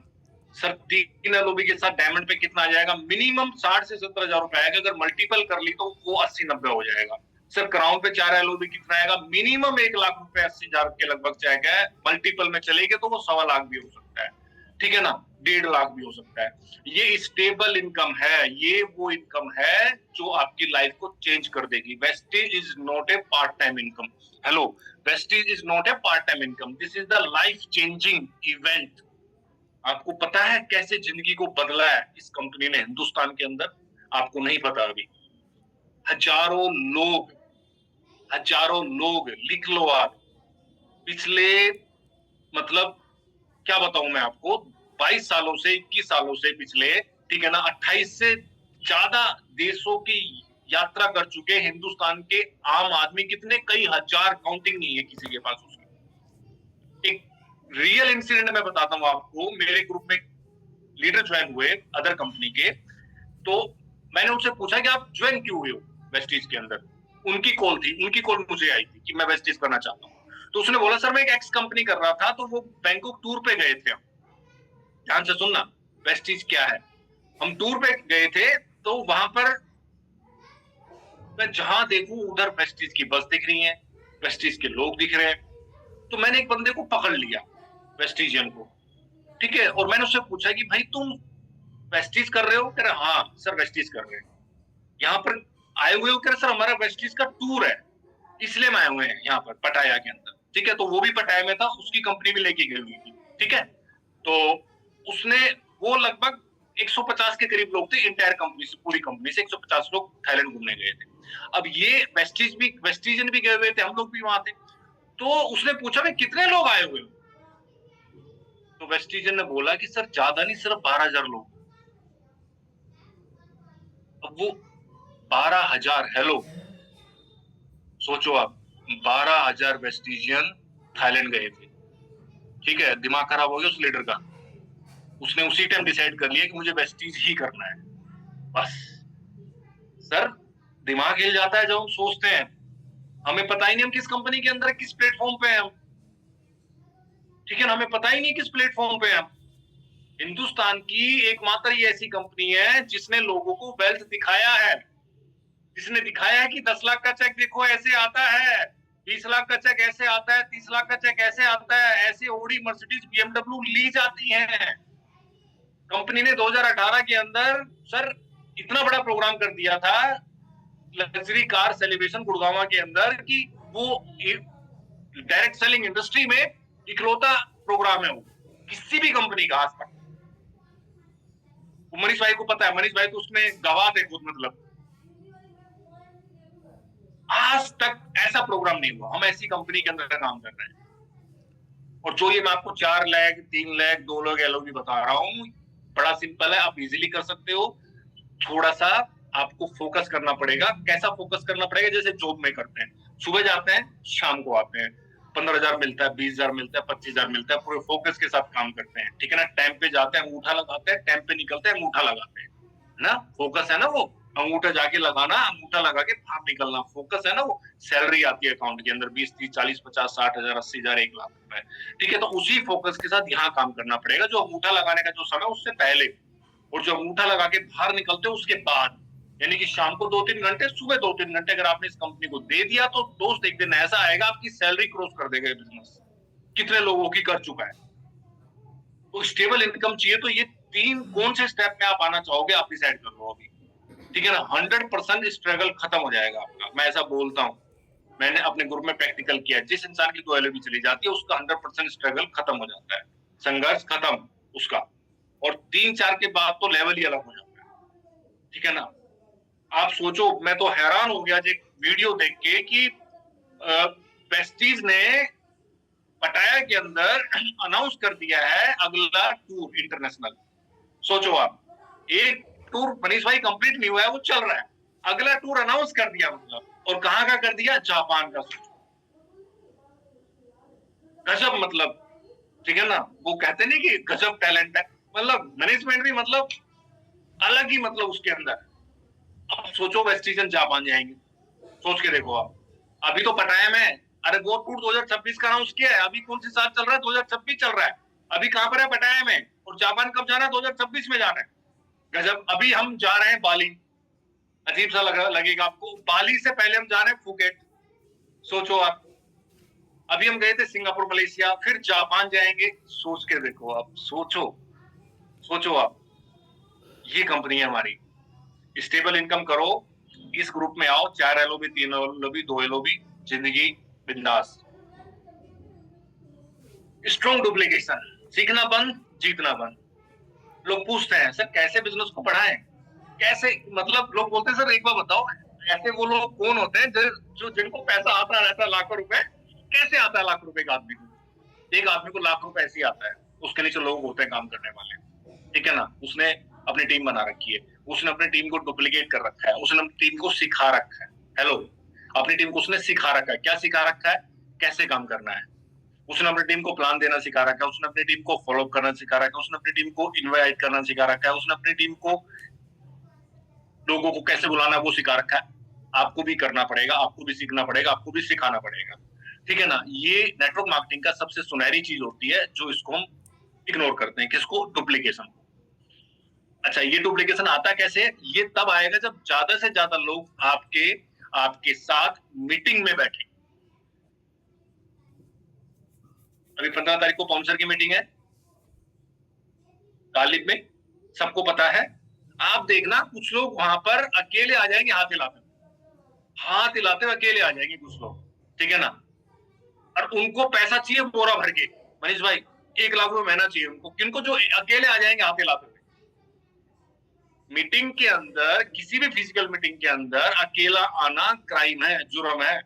सर 3 एलओबी के साथ डायमंड पे कितना आ जाएगा? मिनिमम 60 से 70 हजार रुपए आएगा। अगर मल्टीपल कर ली तो वो 80-90 हो जाएगा। सर क्राउन पे 4 एलओबी कितना आएगा? मिनिमम 1 लाख रुपए, 80,000 के लगभग जाएगा। मल्टीपल में चलेगा तो वो 1.25 लाख भी हो सकता है, ठीक है ना। 1.5 लाख भी हो सकता है। ये स्टेबल इनकम है, ये वो इनकम है जो आपकी लाइफ को चेंज कर देगी। Wastage is not a part time income. Hello, wastage is not a part time income, this is the life changing event. आपको पता है कैसे जिंदगी को बदला है इस कंपनी ने हिंदुस्तान के अंदर? आपको नहीं पता अभी। हजारों लोग लिख लो आप। पिछले मतलब क्या बताऊं मैं आपको, 22 सालों से, 21 सालों से, पिछले ठीक है ना, 28 से ज्यादा देशों की यात्रा कर चुके हिंदुस्तान के आम आदमी, कितने, कई हजार, काउंटिंग नहीं है किसी के पास उसकी। एक रियल इंसिडेंट मैं बताता हूँ आपको। मेरे ग्रुप में लीडर ज्वाइन हुए अदर कंपनी के, तो मैंने उनसे पूछा कि आप ज्वाइन क्यों हुए हो वेस्टीज के अंदर। उनकी कॉल मुझे आई थी कि मैं वेस्टीज करना चाहता हूँ। तो उसने बोला सर मैं एक एक्स कंपनी कर रहा था, तो वो बैंकॉक टूर पे गए थे हम। ध्यान से सुनना वेस्टीज क्या है। हम टूर पे गए थे, तो वहां पर मैं जहां देखूं उधर वेस्टीज की बस दिख रही है, वेस्टीज के लोग दिख रहे हैं। तो मैंने एक बंदे को पकड़ लिया, वेस्टीजियन को, ठीक है, और मैंने उससे पूछा कि भाई तुम वेस्टीज कर रहे हो? कह रहे हाँ सर वेस्टीज कर रहे हैं। यहाँ पर आए हुए हो? कह रहे सर हमारा वेस्टीज का टूर है, इसलिए हम आए हुए हैं यहाँ पर पटाया के अंदर। ठीक है, तो वो भी पटाया में था, उसकी कंपनी भी लेके गई हुई थी। ठीक है, तो उसने, वो लगभग 150 के करीब लोग थे इंटायर कंपनी से, पूरी कंपनी से 150 लोग थाईलैंड घूमने गए थे। अब ये वेस्टीजन भी गए हुए थे, हम लोग भी वहां थे। तो उसने पूछा भाई कितने लोग आए हुए हो? तो वेस्टीजन ने बोला कि सर ज्यादा नहीं, सिर्फ 12,000 लोग। अब वो 12,000 है लोग, सोचो आप, 12,000 वेस्टीजियन थाईलैंड गए थे। ठीक है, दिमाग खराब हो गया उस लीडर का। उसने उसी टाइम डिसाइड कर लिया कि मुझे वेस्टीज ही करना है बस। सर दिमाग हिल जाता है जब हम सोचते हैं, हमें पता ही नहीं हम किस कंपनी के अंदर, किस प्लेटफॉर्म पे हैं हम। ठीक है ना, हमें पता ही नहीं किस प्लेटफॉर्म पे हैं हम। हिंदुस्तान की एकमात्र ये ऐसी कंपनी है जिसने लोगों को वेल्थ दिखाया है, जिसने दिखाया है कि 10 लाख का चेक देखो ऐसे आता है, 20 लाख का चेक ऐसे आता है, 30 लाख का चेक ऐसे आता है, ऐसे ओडी, मर्सिडीज, बीएमडब्ल्यू ली जाती हैं। कंपनी ने 2018 के अंदर सर इतना बड़ा प्रोग्राम कर दिया था लग्जरी कार सेलिब्रेशन गुड़गांव के अंदर, कि वो डायरेक्ट सेलिंग इंडस्ट्री में इकलौता प्रोग्राम है वो किसी भी कंपनी का आज तक। मनीष भाई को पता है, मनीष भाई तो उसमें गवाह थे खुद, मतलब आज तक ऐसा प्रोग्राम नहीं हुआ। हम ऐसी कंपनी के अंदर काम कर रहे हैं, और जो ये मैं आपको 4 लाख 3 लाख 2 लाख एलओबी बता रहा हूँ, बड़ा सिंपल है, आप इजीली कर सकते हो। थोड़ा सा आपको फोकस करना पड़ेगा। कैसा फोकस करना पड़ेगा? जैसे जॉब में करते हैं, सुबह जाते हैं शाम को आते हैं, 15,000 मिलता है, 20,000 मिलता है, 25,000 मिलता है, पूरे फोकस के साथ काम करते हैं। ठीक है ना, टाइम पे जाते हैं, अंगूठा लगाते हैं, टाइम पे निकलते हैं, अंगूठा लगाते हैं ना। फोकस है ना, वो अंगूठा जाके लगाना, अंगूठा लगा के बाहर निकलना, फोकस है ना वो। सैलरी आती है अकाउंट के अंदर 20, 30, 40, 50, 60,000, 80,000, 1 लाख रुपए। ठीक है, तो उसी फोकस के साथ यहाँ काम करना पड़ेगा, जो अंगूठा लगाने का जो समय उससे पहले, और जो अंगूठा लगा के बाहर निकलते हो उसके बाद, यानी कि शाम को 2-3 घंटे, सुबह 2-3 घंटे अगर आपने इस कंपनी को दे दिया, तो दोस्त एक दिन ऐसा आएगा आपकी सैलरी क्रॉस कर देगा बिजनेस, कितने लोगों की कर चुका है। तो स्टेबल इनकम चाहिए, तो ये 3 कौन से स्टेप में आप आना चाहोगे, आप डिसाइड कर लो अभी। ठीक है ना, 100% स्ट्रगल खत्म हो जाएगा आपका, मैं ऐसा बोलता हूँ। मैंने अपने ग्रुप में प्रैक्टिकल किया, जिस इंसान की 2 एलओबी चली जाती है उसका 100% स्ट्रगल खत्म हो जाता है, संघर्ष खत्म उसका, और 3-4 के बाद तो लेवल ही अलग हो जाता है। ठीक है ना, आप सोचो, मैं तो हैरान हो गया एक वीडियो देख के कि वेस्टीज ने पटाया के अंदर अनाउंस कर दिया है अगला टूर इंटरनेशनल। सोचो आप, एक टूर मनीष भाई कंप्लीट नहीं हुआ है, वो चल रहा है, अगला टूर अनाउंस कर दिया, मतलब, और कहाँ का कर दिया? जापान का। सोचो, गजब, मतलब, ठीक है ना, वो कहते नहीं कि गजब टैलेंट है, मतलब मैनेजमेंट भी मतलब अलग ही, मतलब उसके अंदर। अब सोचो वेस्टीजन जापान जाएंगे, सोच के देखो आप। अभी तो पटाया में, अरे वो टूर 2026 का अनाउंस किया है, अभी कौन सी साल चल रहा है? 2026 चल रहा है। अभी कहां पर है? पटाया में। और जापान कब जाना है? 2026 में जाना है। गजब। अभी हम जा रहे हैं बाली, अजीब सा लगेगा आपको, बाली से पहले हम जा रहे हैं फुकेट। सोचो आप, अभी हम गए थे सिंगापुर, मलेशिया, फिर जापान जाएंगे। सोच के देखो आप, सोचो आप, ये कंपनी है हमारी। स्टेबल इनकम करो, इस ग्रुप में आओ, 4 एलओबी, 3 एलओबी, 2 एलओबी, जिंदगी बिंदास। स्ट्रॉन्ग डुप्लीकेशन, सीखना बंद, जीतना बंद। लोग पूछते हैं सर कैसे बिजनेस को बढ़ाएं, कैसे, मतलब लोग बोलते हैं सर एक बार बताओ, ऐसे वो लोग कौन होते हैं जो जिनको पैसा आता रहता है लाखों रुपए? कैसे आता है लाख रुपए का आदमी को? एक आदमी को लाख रुपए ऐसे आता है, उसके नीचे लोग होते हैं काम करने वाले। ठीक है ना, उसने अपनी टीम बना रखी है, उसने अपनी टीम को डुप्लीकेट कर रखा है, उसने अपनी टीम को सिखा रखा है। हेलो, अपनी टीम को उसने सिखा रखा है। क्या सिखा रखा है? कैसे काम करना है। उसने अपनी टीम को प्लान देना सिखा रखा है, उसने अपनी टीम को फॉलो करना सिखा रखा है, उसने अपनी टीम को इनवाइट करना सिखा रखा है, उसने अपनी टीम को लोगों को कैसे बुलाना है वो सिखा रखा है। आपको भी करना पड़ेगा, आपको भी सीखना पड़ेगा, आपको भी सिखाना पड़ेगा, ठीक है ना। ये नेटवर्क मार्केटिंग का सबसे सुनहरी चीज होती है जो इसको हम इग्नोर करते हैं। किसको? डुप्लीकेशन। अच्छा, ये डुप्लीकेशन आता कैसे? ये तब आएगा जब ज्यादा से ज्यादा लोग आपके साथ मीटिंग में बैठे। अभी 15 तारीख को पाउंसर की मीटिंग है गालिब में, सबको पता है। आप देखना कुछ लोग वहां पर अकेले आ जाएंगे, हाथ हिलाते हुए अकेले आ जाएंगे कुछ लोग, ठीक है ना। और उनको पैसा चाहिए बोरा भर के, मनीष भाई 1 लाख रुपए महीना चाहिए उनको। किनको? जो अकेले आ जाएंगे हाथ हिलाते हुए। मीटिंग के अंदर, किसी भी फिजिकल मीटिंग के अंदर अकेला आना क्राइम है, जुर्म है।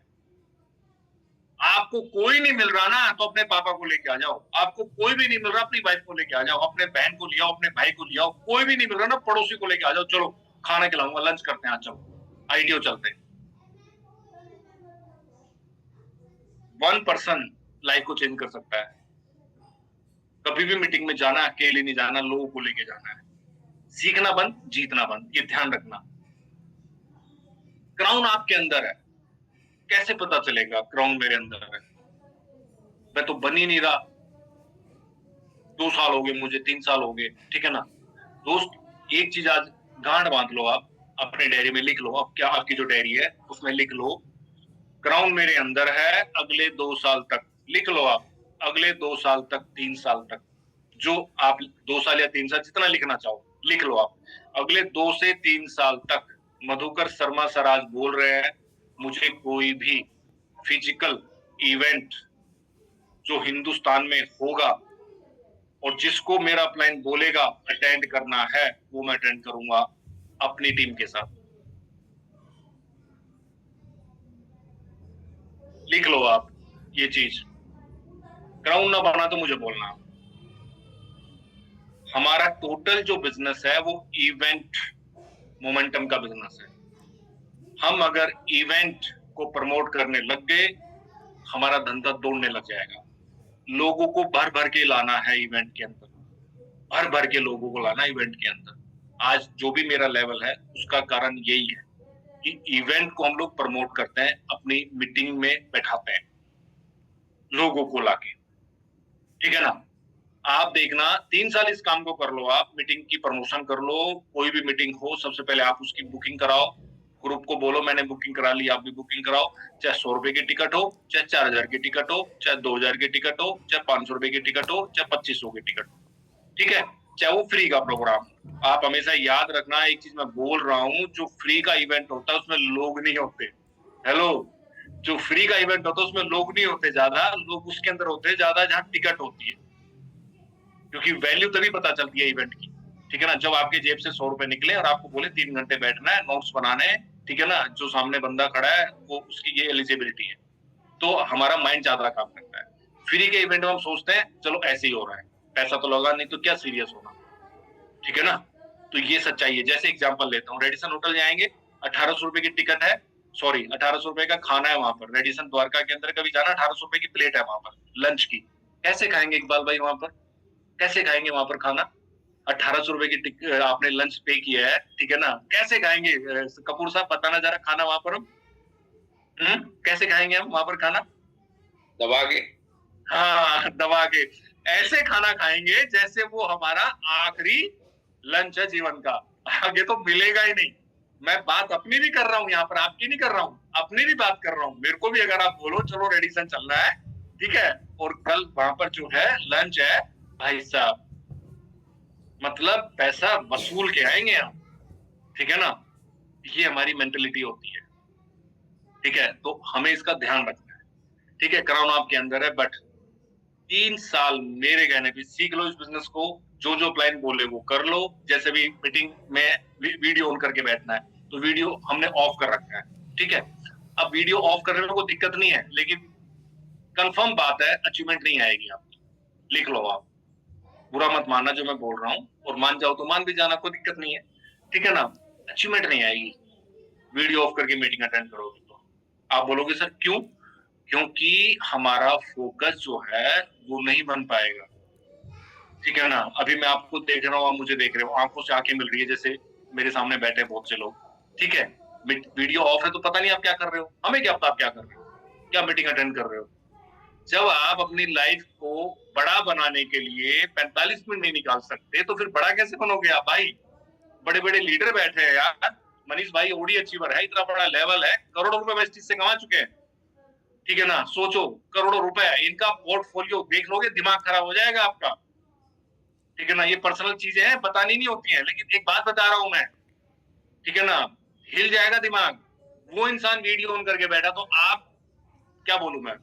आपको कोई नहीं मिल रहा ना, तो अपने पापा को लेके आ जाओ। आपको कोई भी नहीं मिल रहा, अपनी वाइफ को लेके आ जाओ, अपने बहन को ले आओ, अपने भाई को ले आओ। कोई भी नहीं मिल रहा ना, पड़ोसी को लेके आ जाओ। चलो खाना खिलाऊंगा, लंच करते हैं, चलो आईटीओ चलते हैं। 1 पर्सन लाइफ को चेंज कर सकता है। कभी भी मीटिंग में जाना, अकेले नहीं जाना, लोगों को लेके जाना है। सीखना बंद, जीतना बंद, ये ध्यान रखना। क्राउन आपके अंदर है, कैसे पता चलेगा क्राउन मेरे अंदर है? मैं तो बन ही नहीं रहा। 2 साल हो गए मुझे, 3 साल हो गए, ठीक है ना। दोस्त, एक चीज आज गांठ बांध लो, आप अपने डायरी में लिख लो। अब क्या आपकी जो डायरी है उसमें लिख लो, क्राउन मेरे अंदर है अगले 2 साल तक। लिख लो आप, अगले 2 साल तक, 3 साल तक, जो आप 2 साल या 3 साल जितना लिखना चाहो लिख लो आप। अगले 2 से 3 साल तक मधुकर शर्मा सर आज बोल रहे हैं, मुझे कोई भी फिजिकल इवेंट जो हिंदुस्तान में होगा और जिसको मेरा अपलाइन बोलेगा अटेंड करना है, वो मैं अटेंड करूंगा अपनी टीम के साथ। लिख लो आप ये चीज। क्राउन ना बना तो मुझे बोलना। हमारा टोटल जो बिजनेस है वो इवेंट मोमेंटम का बिजनेस है। हम अगर इवेंट को प्रमोट करने लग गए, हमारा धंधा दौड़ने लग जाएगा। लोगों को भर भर के लाना है इवेंट के अंदर, भर भर के लोगों को लाना इवेंट के अंदर। आज जो भी मेरा लेवल है उसका कारण यही है कि इवेंट को हम लोग प्रमोट करते हैं, अपनी मीटिंग में बैठाते हैं लोगों को लाके, ठीक है ना। आप देखना 3 साल इस काम को कर लो, आप मीटिंग की प्रमोशन कर लो। कोई भी मीटिंग हो, सबसे पहले आप उसकी बुकिंग कराओ। ग्रुप को बोलो मैंने बुकिंग करा ली, आप भी बुकिंग कराओ। चाहे 100 रुपए की टिकट हो, चाहे 4000 की टिकट हो, चाहे 2000 की टिकट हो, चाहे 500 रुपए की टिकट हो, चाहे 2500 की टिकट हो, ठीक है। चाहे वो फ्री का प्रोग्राम। आप हमेशा याद रखना, एक चीज मैं बोल रहा हूँ, जो फ्री का इवेंट होता है उसमें लोग नहीं होते। हेलो, जो फ्री का इवेंट होता है उसमें लोग नहीं होते ज्यादा, लोग उसके अंदर होते हैं ज्यादा जहाँ टिकट होती है। क्योंकि वैल्यू तभी पता चलती है इवेंट की, ठीक है ना। जब आपके जेब से 100 रुपए निकले और आपको बोले 3 घंटे बैठना है, नोट्स बनाने हैं, ठीक है ना, जो सामने बंदा खड़ा है वो उसकी ये एलिजिबिलिटी है, तो हमारा माइंड ज्यादा काम करता है। फ्री के इवेंट में हम सोचते हैं चलो ऐसे ही हो रहा है, पैसा तो लगा नहीं तो क्या सीरियस होना, ठीक है ना। तो ये सच्चाई है। जैसे एग्जांपल लेता हूँ, रेडिसन होटल जाएंगे, 1800 रुपए की टिकट है, सॉरी 1800 रुपए का खाना है वहां पर। रेडिसन द्वारका के अंदर कभी जाना, 1800 रुपए की प्लेट है वहां पर लंच की। कैसे खाएंगे इकबाल भाई वहां पर, कैसे खाएंगे वहां पर खाना? 1800 रुपए की आपने लंच पे किया है, ठीक है ना, कैसे खाएंगे? कपूर साहब बताना जरा, खाना वहां पर हम कैसे खाएंगे हम वहां पर खाना? दबा के। हाँ, दबा के। ऐसे खाना खाएंगे जैसे वो हमारा आखिरी लंच है जीवन का, आगे तो मिलेगा ही नहीं। मैं बात अपनी भी कर रहा हूँ यहाँ पर, आपकी नहीं कर रहा हूँ, अपनी भी बात कर रहा हूँ। मेरे को भी अगर आप बोलो चलो रेडिसन चलना है, ठीक है, और कल वहां पर जो है लंच है, भाई साहब मतलब पैसा वसूल के आएंगे हम, ठीक है ना। ये हमारी मेंटेलिटी होती है, ठीक है। तो हमें इसका ध्यान रखना है, ठीक है। क्राउन आपके अंदर है, बट 3 साल मेरे कहने पे सीख लो इस बिजनेस को। जो प्लान बोले वो कर लो। जैसे भी मीटिंग में वीडियो ऑन करके बैठना है, तो वीडियो हमने ऑफ कर रखा है, ठीक है। अब वीडियो ऑफ करने में कोई दिक्कत नहीं है, लेकिन कंफर्म बात है अचीवमेंट नहीं आएगी आपकी। लिख लो आप, बुरा मत मानना जो मैं बोल रहा हूँ, और मान जाओ तो मान भी जाना, कोई दिक्कत नहीं है, ठीक है ना। अचीवमेंट नहीं आएगी वीडियो ऑफ करके मीटिंग अटेंड करोगे तो। आप बोलोगे सर क्यों? क्योंकि हमारा फोकस जो है वो नहीं बन पाएगा, ठीक है ना। अभी मैं आपको देख रहा हूँ, आप मुझे देख रहे हो, आंखों से आंखें मिल रही है, जैसे मेरे सामने बैठे बहुत से लोग, ठीक है। वीडियो ऑफ है तो पता नहीं आप क्या कर रहे हो, हमें क्या पता आप क्या कर रहे हो, क्या मीटिंग अटेंड कर रहे हो। जब आप अपनी लाइफ को बड़ा बनाने के लिए 45 मिनट नहीं निकाल सकते तो फिर बड़ा कैसे बनोगे आप भाई। बड़े बड़े लीडर बैठे हैं यार, मनीष भाई ओडी अचीवर है, इतना बड़ा लेवल है, करोड़ों रुपए वेस्ट से कमा चुके हैं, ठीक है ना। सोचो करोड़ों रुपए, इनका पोर्टफोलियो देख लोगे दिमाग खराब हो जाएगा आपका, ठीक है ना। ये पर्सनल चीजें हैं, बतानी नहीं होती है, लेकिन एक बात बता रहा हूं मैं, ठीक है ना, हिल जाएगा दिमाग। वो इंसान वीडियो ऑन करके बैठा, तो आप क्या बोलूं मैं।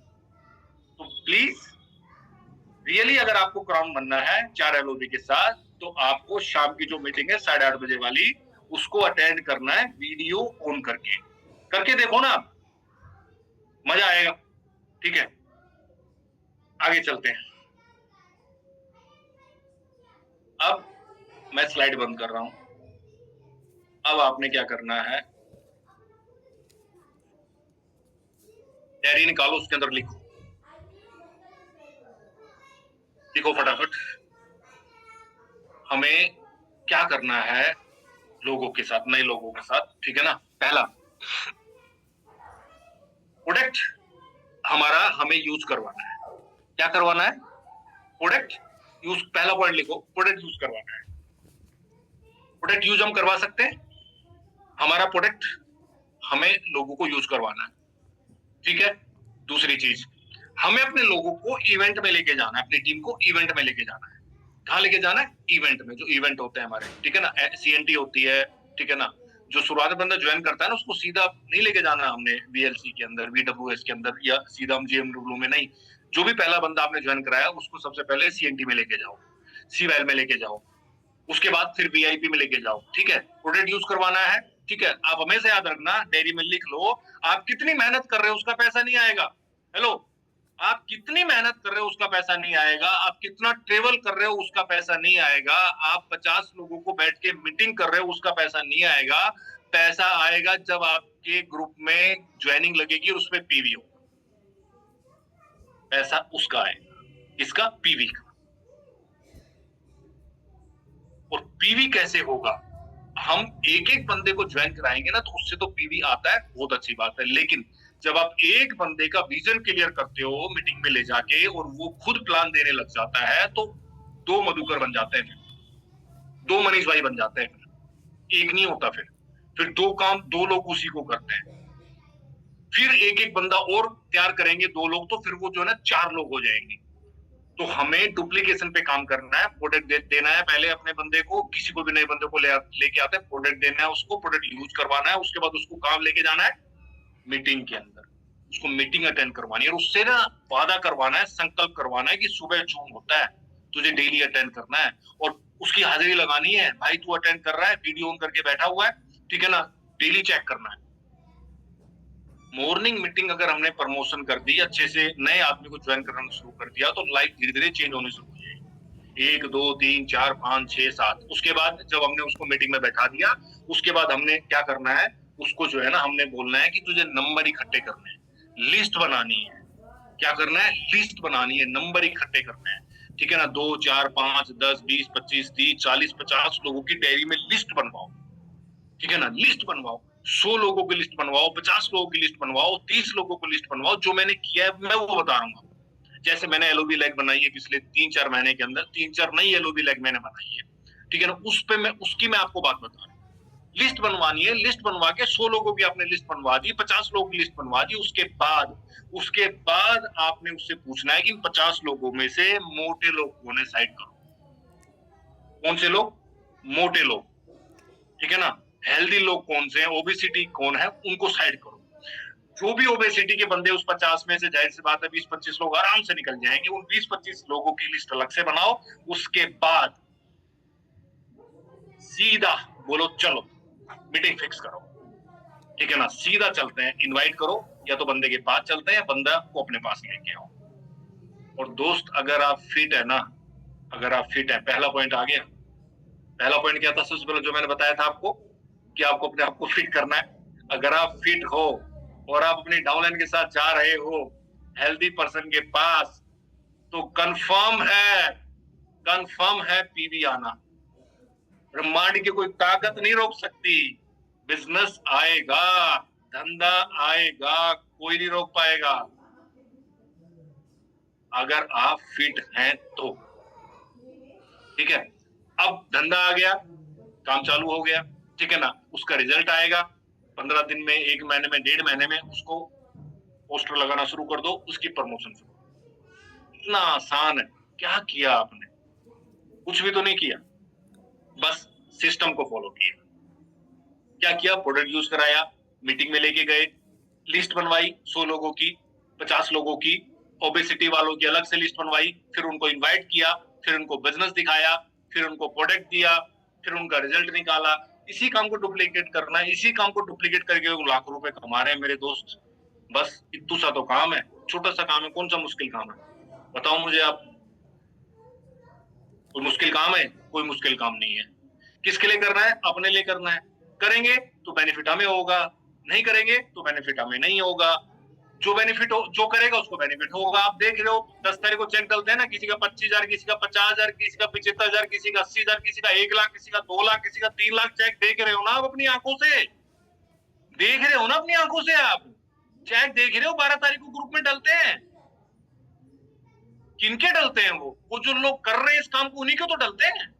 तो प्लीज रियली अगर आपको क्राउन बनना है 4 LOB के साथ, तो आपको शाम की जो मीटिंग है 8:30 बजे वाली, उसको अटेंड करना है वीडियो ऑन करके। करके देखो ना, मजा आएगा, ठीक है। आगे चलते हैं। अब मैं स्लाइड बंद कर रहा हूं। अब आपने क्या करना है, डायरी निकालो, उसके अंदर लिखो, लिखो फटाफट हमें क्या करना है लोगों के साथ, नए लोगों के साथ, ठीक है ना। पहला प्रोडक्ट हमारा हमें यूज करवाना है। क्या करवाना है? Product use. पहला पॉइंट लिखो, प्रोडक्ट यूज करवाना है। प्रोडक्ट यूज हम करवा सकते हैं, हमारा प्रोडक्ट हमें लोगों को यूज करवाना है, ठीक है। दूसरी चीज, हमें अपने लोगों को इवेंट में लेके जाना है, अपनी टीम को इवेंट में लेके जाना है। कहाँ लेके जाना है? इवेंट में, जो इवेंट होते हैं हमारे, ठीक है ना। CNT होती है, ठीक है ना। जो शुरुआत में बंदा ज्वाइन करता है ना, उसको सीधा नहीं लेके जाना हमने VLC के अंदर, VWS के अंदर, या सीधा हम GMW में नहीं। जो भी पहला बंदा आपने ज्वाइन कराया, उसको सबसे पहले CNT में लेके जाओ, CVL में लेके जाओ, उसके बाद फिर VIP में लेके जाओ, ठीक है। प्रोडक्ट यूज करवाना है, ठीक है। आप हमेशा याद रखना, डायरी में लिख लो, आप कितनी मेहनत कर रहे हो उसका पैसा नहीं आएगा। हेलो, आप कितनी मेहनत कर रहे हो उसका पैसा नहीं आएगा, आप कितना ट्रेवल कर रहे हो उसका पैसा नहीं आएगा, आप 50 लोगों को बैठ के मीटिंग कर रहे हो उसका पैसा नहीं आएगा। पैसा आएगा जब आपके ग्रुप में ज्वाइनिंग लगेगी और उसमें PV हो, पैसा उसका आएगा। इसका PV का। और PV कैसे होगा? हम एक एक बंदे को ज्वाइन कराएंगे ना, तो उससे तो PV आता है, बहुत अच्छी बात है। लेकिन जब आप एक बंदे का विजन क्लियर करते हो मीटिंग में ले जाके, और वो खुद प्लान देने लग जाता है, तो 2 मधुकर बन जाते हैं, 2 मनीष भाई बन जाते हैं, एक नहीं होता। फिर 2 काम 2 लोग उसी को करते हैं। फिर एक एक बंदा और तैयार करेंगे 2 लोग, तो फिर वो जो है ना 4 लोग हो जाएंगे। तो हमें डुप्लीकेशन पे काम करना है, प्रोडक्ट देना है पहले अपने बंदे को, किसी को भी नए बंदे को लेके आते हैं, प्रोडक्ट देना है उसको, प्रोडक्ट यूज करवाना है, उसके बाद उसको काम लेके जाना है मीटिंग के अंदर, उसको मीटिंग अटेंड करवानी है, और उससे ना वादा करवाना है, संकल्प करवाना है कि सुबह जूम होता है, तुझे डेली अटेंड करना है, और उसकी हाजिरी लगानी है। भाई तू अटेंड कर रहा है, वीडियो ऑन करके बैठा हुआ है, ठीक है ना, डेली चेक करना है। मॉर्निंग मीटिंग अगर हमने प्रमोशन कर दी, अच्छे से नए आदमी को ज्वाइन करना शुरू कर दिया, तो लाइफ धीरे धीरे चेंज होनी शुरू हो जाएगी। 1 2 3 4 5 6 7। उसके बाद जब हमने उसको मीटिंग में बैठा दिया, उसके बाद हमने क्या करना है, उसको जो है ना हमने बोलना है कि तुझे नंबर इकट्ठे करने हैं, लिस्ट बनानी है। क्या करना है? लिस्ट बनानी है, नंबर इकट्ठे करने हैं, ठीक है ना। 2 4 5 10 20 25 30 40 50 लोगों की डायरी में लिस्ट बनवाओ, ठीक है ना। लिस्ट बनवाओ, 100 लोगों की लिस्ट बनवाओ, 50 लोगों की लिस्ट बनवाओ, 30 लोगों की लिस्ट बनवाओ। जो मैंने किया है मैं वो बता रहा हूँ। जैसे मैंने LOB लैग बनाई है पिछले 3-4 महीने के अंदर, 3-4 नई LOB लैग मैंने बनाई है, ठीक है ना। उस पे मैं उसकी मैं आपको बात बता रहा हूँ। लिस्ट बनवानी है, लिस्ट बनवा के 100 लोगों की आपने लिस्ट बनवा दी, 50 लोगों की लिस्ट बनवा दी। उसके बाद आपने उससे पूछना है कि 50 लोगों में से मोटे लोग कौन है, साइड करो। कौन से लोग? मोटे लोग, ठीक है ना। हेल्दी लोग कौन से हैं, ओबेसिटी कौन है, उनको साइड करो। जो भी ओबेसिटी के बंदे उस 50 में से, जाहिर सी बात है 20-25 लोग आराम से निकल जाएंगे। उन 20-25 लोगों की लिस्ट अलग से बनाओ। उसके बाद सीधा बोलो चलो मीटिंग फिक्स करो, ठीक है ना। सीधा चलते हैं, इनवाइट करो, या तो बंदे के पास चलते हैं या बंदा को अपने पास लेके आओ। और दोस्त अगर आप फिट है ना, अगर आप फिट हैं, पहला पॉइंट आ गया। पहला पॉइंट क्या था सबसे पहले जो मैंने बताया था आपको, कि आपको अपने आप को फिट करना है। अगर आप फिट हो और आप अपनी डाउनलाइन के साथ जा रहे हो हेल्दी पर्सन के पास, तो कंफर्म है पीवी आना। ब्रह्मांड की कोई ताकत नहीं रोक सकती। बिजनेस आएगा, धंधा आएगा, कोई नहीं रोक पाएगा अगर आप फिट हैं तो। ठीक है, अब धंधा आ गया, काम चालू हो गया, ठीक है ना, उसका रिजल्ट आएगा 15 दिन में, 1 महीने में, 1.5 महीने में। उसको पोस्टर लगाना शुरू कर दो, उसकी प्रमोशन शुरू। इतना आसान है। क्या किया आपने? कुछ भी तो नहीं किया, बस सिस्टम को फॉलो किया। क्या किया? प्रोडक्ट यूज कराया, मीटिंग में लेके गए, लिस्ट बनवाई 100 लोगों की, 50 लोगों की, ओबेसिटी वालों की अलग से लिस्ट बनवाई, फिर उनको इनवाइट किया, फिर उनको बिजनेस दिखाया, फिर उनको प्रोडक्ट दिया, फिर उनका रिजल्ट निकाला। इसी काम को डुप्लीकेट करना है, इसी काम को डुप्लीकेट करके लाखों रुपए कमा रहे हैं मेरे दोस्त। बस इतना सा तो काम है, छोटा सा काम है। कौन सा मुश्किल काम है? बताओ मुझे आप। कोई मुश्किल काम है? कोई मुश्किल काम नहीं है। किसके लिए करना है? अपने लिए करना है। करेंगे तो बेनिफिट हमें होगा, नहीं करेंगे तो बेनिफिट हमें नहीं होगा। जो बेनिफिट हो, जो करेगा उसको बेनिफिट होगा। आप देख रहे हो 10 तारीख को चेक डलते हैं ना, किसी का 25,000, किसी का 50,000, किसी का 75,000, किसी का 80,000, किसी का 1 लाख, किसी का 2 लाख, किसी का 3 लाख। चेक देख रहे हो ना आप अपनी आंखों से? देख रहे हो ना अपनी आंखों से? आप चेक देख रहे हो 12 तारीख को ग्रुप में डलते हैं। किनके डलते हैं? वो जो लोग कर रहे हैं इस काम को, उन्हीं के तो डलते हैं।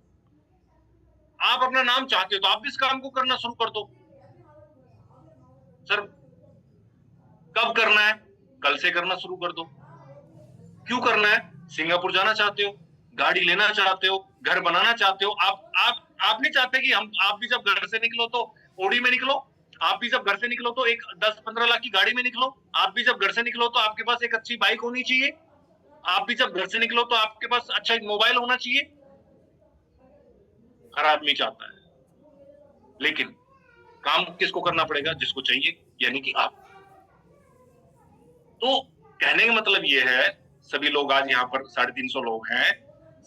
आप अपना नाम चाहते हो तो आप भी इस काम को करना शुरू कर दो। सर कब करना है? कल से करना शुरू कर दो। क्यों करना है? सिंगापुर जाना चाहते हो, गाड़ी लेना चाहते हो, घर बनाना चाहते हो। आप नहीं चाहते कि आप भी जब घर से निकलो तो ओडी में निकलो, आप भी जब घर से निकलो तो एक 10-15 लाख की गाड़ी में निकलो, आप भी जब घर से निकलो तो आपके पास एक अच्छी बाइक होनी चाहिए, आप भी जब घर से निकलो तो आपके पास अच्छा एक मोबाइल होना चाहिए। हर आदमी चाहता है, लेकिन काम किसको करना पड़ेगा? जिसको चाहिए, यानी कि आप। तो कहने का मतलब ये है, सभी लोग आज यहाँ पर 350 लोग हैं।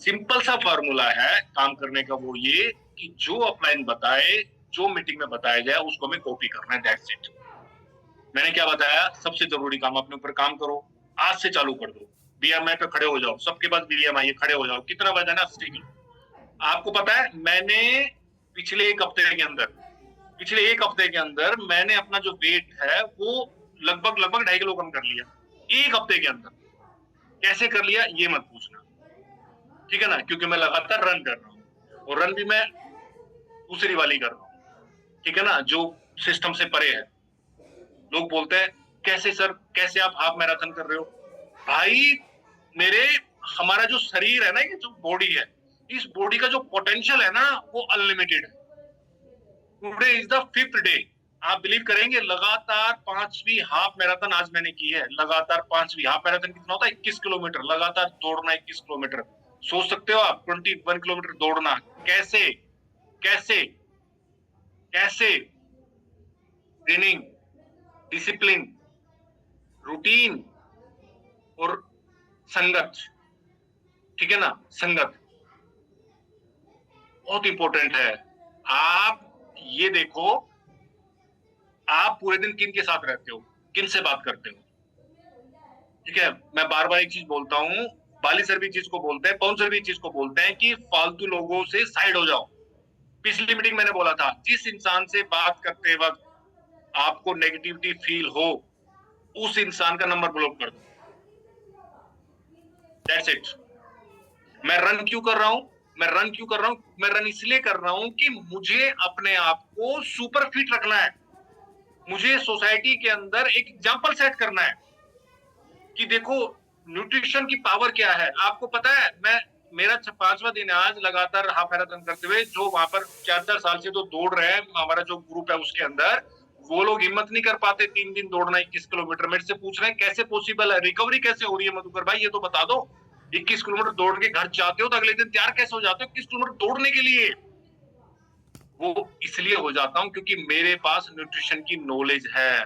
सिंपल सा फॉर्मूला है काम करने का, वो ये कि जो अपलाइन बताए, जो मीटिंग में बताया जाए, उसको हमें कॉपी करना है। That's it. मैंने क्या बताया? सबसे जरूरी काम, अपने ऊपर काम करो। आज से चालू कर दो। बीएमआई पे खड़े हो जाओ, सबके पास बीएमआई है, खड़े हो जाओ। कितना वजन है? 80 किलो। आपको पता है, मैंने पिछले एक हफ्ते के अंदर मैंने अपना जो वेट है वो लगभग 2.5 किलो कम कर लिया, एक हफ्ते के अंदर। कैसे कर लिया ये मत पूछना, ठीक है ना, क्योंकि मैं लगातार रन कर रहा हूँ, और रन भी मैं दूसरी वाली कर रहा हूँ, ठीक है ना, जो सिस्टम से परे है। लोग बोलते हैं कैसे सर, कैसे आप हाफ मैराथन कर रहे हो? भाई हमारा जो शरीर है ना, ये जो बॉडी है, इस बॉडी का जो पोटेंशियल है ना, वो अनलिमिटेड है। Today is the 5th day. आप बिलीव करेंगे, लगातार 5वीं हाफ मैराथन आज मैंने की है। लगातार 5वीं हाफ मैराथन कितना होता है? 21 किलोमीटर। लगातार दौड़ना 21 किलोमीटर। सोच सकते हो आप, 21 किलोमीटर दौड़ना कैसे कैसे कैसे? ट्रेनिंग, डिसिप्लिन, रूटीन और संगत, ठीक है ना। संगत बहुत इंपॉर्टेंट है। आप ये देखो, आप पूरे दिन किन के साथ रहते हो, किन से बात करते हो, ठीक है। मैं बार बार एक चीज बोलता हूँ, बाली सर भी चीज को बोलते हैं, पवन सर भी चीज को बोलते हैं कि फालतू लोगों से साइड हो जाओ। पिछली मीटिंग मैंने बोला था, जिस इंसान से बात करते वक्त आपको नेगेटिविटी फील हो, उस इंसान का नंबर ब्लॉक कर दो। That's it. मैं रन क्यों कर रहा हूं? मैं रन इसलिए कर रहा हूं कि मुझे अपने आप को सुपर फिट रखना है। मुझे सोसाइटी के अंदर एक एग्जाम्पल सेट करना है कि देखो न्यूट्रिशन की पावर क्या है। आपको पता है, मेरा 5वां दिन है आज लगातार हाफ मैराथन करते हुए। जो वहां पर 4 साल से तो दौड़ रहे हैं, हमारा जो ग्रुप है उसके अंदर, वो लोग हिम्मत नहीं कर पाते 3 दिन दौड़ना 21 किलोमीटर। मेरे से पूछ रहे हैं कैसे पॉसिबल है, रिकवरी कैसे हो रही है मधुकर भाई, ये तो बता दो। 21 किलोमीटर दौड़ के घर जाते हो तो अगले दिन तैयार कैसे हो जाते हो 21 किलोमीटर दौड़ने के लिए? वो इसलिए हो जाता हूं क्योंकि मेरे पास न्यूट्रिशन की नॉलेज है।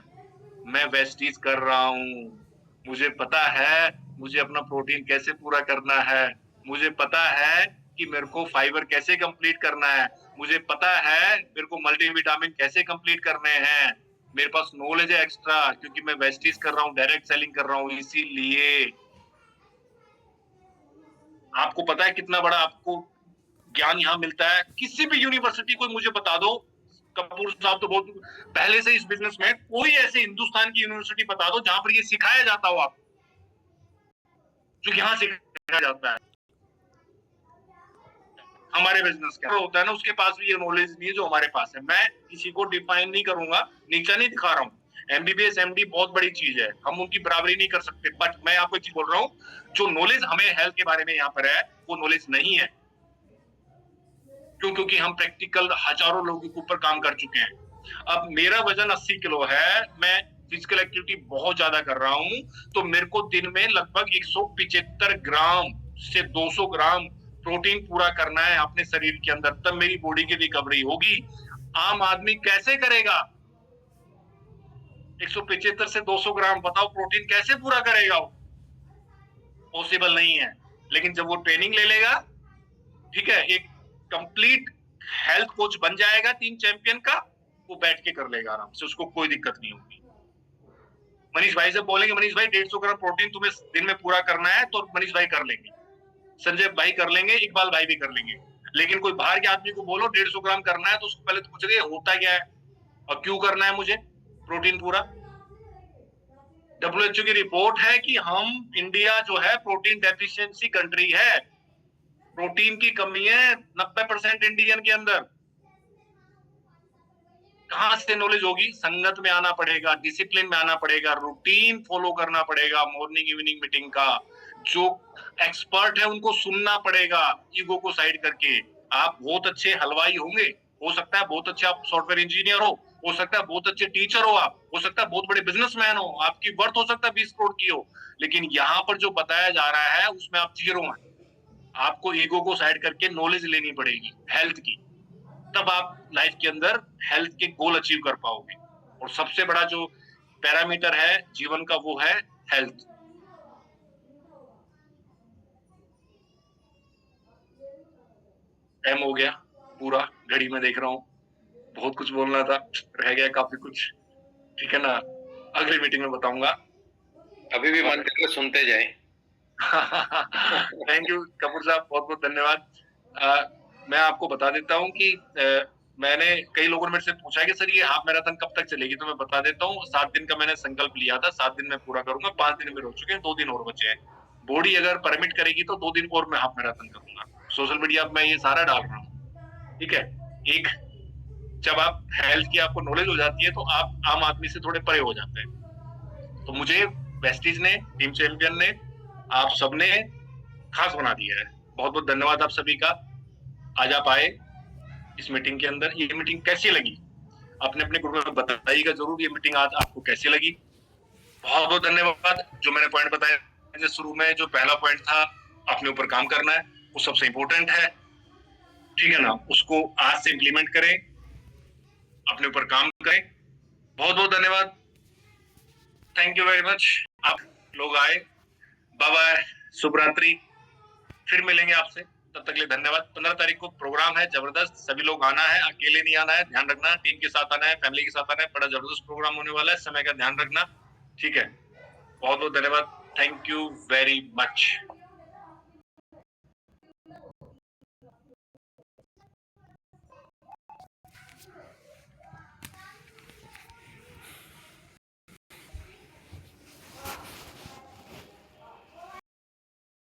मैं वेस्टीज कर रहा हूं, मुझे पता है मुझे अपना प्रोटीन कैसे पूरा करना है, मुझे पता है कि मेरे को फाइबर कैसे कंप्लीट करना है, मुझे पता है मेरे को मल्टीविटामिन कैसे कंप्लीट करने हैं, मेरे पास नॉलेज है एक्स्ट्रा, क्योंकि मैं वेस्टीज कर रहा हूँ, डायरेक्ट सेलिंग कर रहा हूँ। इसीलिए आपको पता है कितना बड़ा आपको ज्ञान यहाँ मिलता है। किसी भी यूनिवर्सिटी कोई मुझे बता दो, कपूर साहब तो बहुत पहले से इस बिजनेस में, कोई ऐसे हिंदुस्तान की यूनिवर्सिटी बता दो जहां पर ये सिखाया जाता हो आपको, जो यहाँ सिखाया जाता है। हमारे बिजनेस क्या होता है ना, उसके पास भी ये नॉलेज नहीं है जो हमारे पास है। मैं किसी को डिफाइन नहीं करूंगा, नीचा नहीं दिखा रहा हूँ। एमबीबीएस एमडी बहुत बड़ी चीज है, हम उनकी बराबरी नहीं कर सकते, बट मैं आपको एक चीज बोल रहा हूँ, जो नॉलेज हमें हेल्थ के बारे में यहाँ पर है वो नॉलेज नहीं है। क्यों? क्योंकि हम प्रैक्टिकल हजारों लोगों के ऊपर काम कर चुके हैं। अब मेरा वजन 80 किलो है, मैं फिजिकल एक्टिविटी बहुत ज्यादा कर रहा हूं, तो मेरे को दिन में लगभग 175 ग्राम से 200 ग्राम प्रोटीन पूरा करना है अपने शरीर के अंदर, तब मेरी बॉडी की रिकवरी होगी। आम आदमी कैसे करेगा 175 से 200 ग्राम? बताओ प्रोटीन कैसे पूरा करेगा? वो पॉसिबल नहीं है। लेकिन जब वो ट्रेनिंग ले लेगा, ठीक है, एक कंप्लीट हेल्थ कोच बन जाएगा टीम चैंपियन का, वो बैठ के कर लेगा आराम से, उसको कोई दिक्कत नहीं होगी। मनीष भाई से बोलेंगे, मनीष भाई 150 ग्राम प्रोटीन तुम्हें दिन में पूरा करना है, तो मनीष भाई कर लेंगे, संजय भाई कर लेंगे, इकबाल भाई भी कर लेंगे। लेकिन कोई बाहर के आदमी को बोलो 150 ग्राम करना है, तो उसको पहले तो पूछेंगे होता क्या है और क्यों करना है मुझे प्रोटीन पूरा। WHO की रिपोर्ट है कि हम इंडिया जो है प्रोटीन डेफिशिएंसी कंट्री है, प्रोटीन की कमी है 90% इंडियन के अंदर। कहां से नॉलेज होगी? संगत में आना पड़ेगा, डिसिप्लिन में आना पड़ेगा, रूटीन फॉलो करना पड़ेगा, मॉर्निंग इवनिंग मीटिंग का। जो एक्सपर्ट है उनको सुनना पड़ेगा, ईगो को साइड करके। आप बहुत अच्छे हलवाई होंगे, हो सकता है बहुत अच्छे आप सॉफ्टवेयर इंजीनियर हो सकता है बहुत अच्छे टीचर आप, हो सकता है बहुत बड़े बिजनेसमैन हो, आपकी वर्थ हो सकता है 20 करोड़ की हो, लेकिन यहाँ पर जो बताया जा रहा है उसमें आप जीरो हैं। आपको ईगो को साइड करके नॉलेज लेनी पड़ेगी हेल्थ की, तब आप लाइफ के अंदर हेल्थ के गोल अचीव कर पाओगे। और सबसे बड़ा जो पैरामीटर है जीवन का वो है हेल्थ। टाइम हो गया पूरा, घड़ी में देख रहा हूँ, बहुत कुछ बोलना था, रह गया काफी कुछ, ठीक है ना, अगली मीटिंग में बताऊंगा। अभी भी मन करके सुनते जाएं। थैंक यू कपूर साहब, बहुत बहुत धन्यवाद। मैं आपको बता देता हूँ कि मैंने कई लोगों ने मेरे से पूछा है कि सर ये हाफ मैराथन कब तक चलेगी, तो मैं बता देता हूँ 7 दिन का मैंने संकल्प लिया था, 7 दिन में पूरा करूंगा, 5 दिन मेरे हो चुके हैं, 2 दिन और बचे हैं। बॉडी अगर परमिट करेगी तो 2 दिन और मैं हाफ मैराथन करूंगा। सोशल मीडिया पर मैं ये सारा डाल रहा हूँ, ठीक है। एक जब आप हेल्थ की आपको नॉलेज हो जाती है तो आप आम आदमी से थोड़े परे हो जाते हैं। तो मुझे वेस्टीज ने, टीम चैंपियन ने, आप सबने खास बना दिया है। बहुत बहुत धन्यवाद आप सभी का, आज आप आए इस मीटिंग के अंदर। ये मीटिंग कैसी लगी अपने अपने ग्रुप में बताइएगा जरूर, ये मीटिंग आज आपको कैसी लगी। बहुत बहुत धन्यवाद। जो मैंने पॉइंट बताया शुरू में, जो पहला पॉइंट था अपने ऊपर काम करना है, वो सबसे इंपॉर्टेंट है, ठीक है ना, उसको आज से इंप्लीमेंट करें, अपने ऊपर काम करें। बहुत बहुत धन्यवाद, थैंक यू वेरी मच। आप लोग आए, बाय बाय, शुभ रात्रि, फिर मिलेंगे आपसे, तब तक के लिए धन्यवाद। 15 तारीख को प्रोग्राम है जबरदस्त, सभी लोग आना है, अकेले नहीं आना है, ध्यान रखना, टीम के साथ आना है, फैमिली के साथ आना है, बड़ा जबरदस्त प्रोग्राम होने वाला है, समय का ध्यान रखना, ठीक है। बहुत बहुत धन्यवाद, थैंक यू वेरी मच।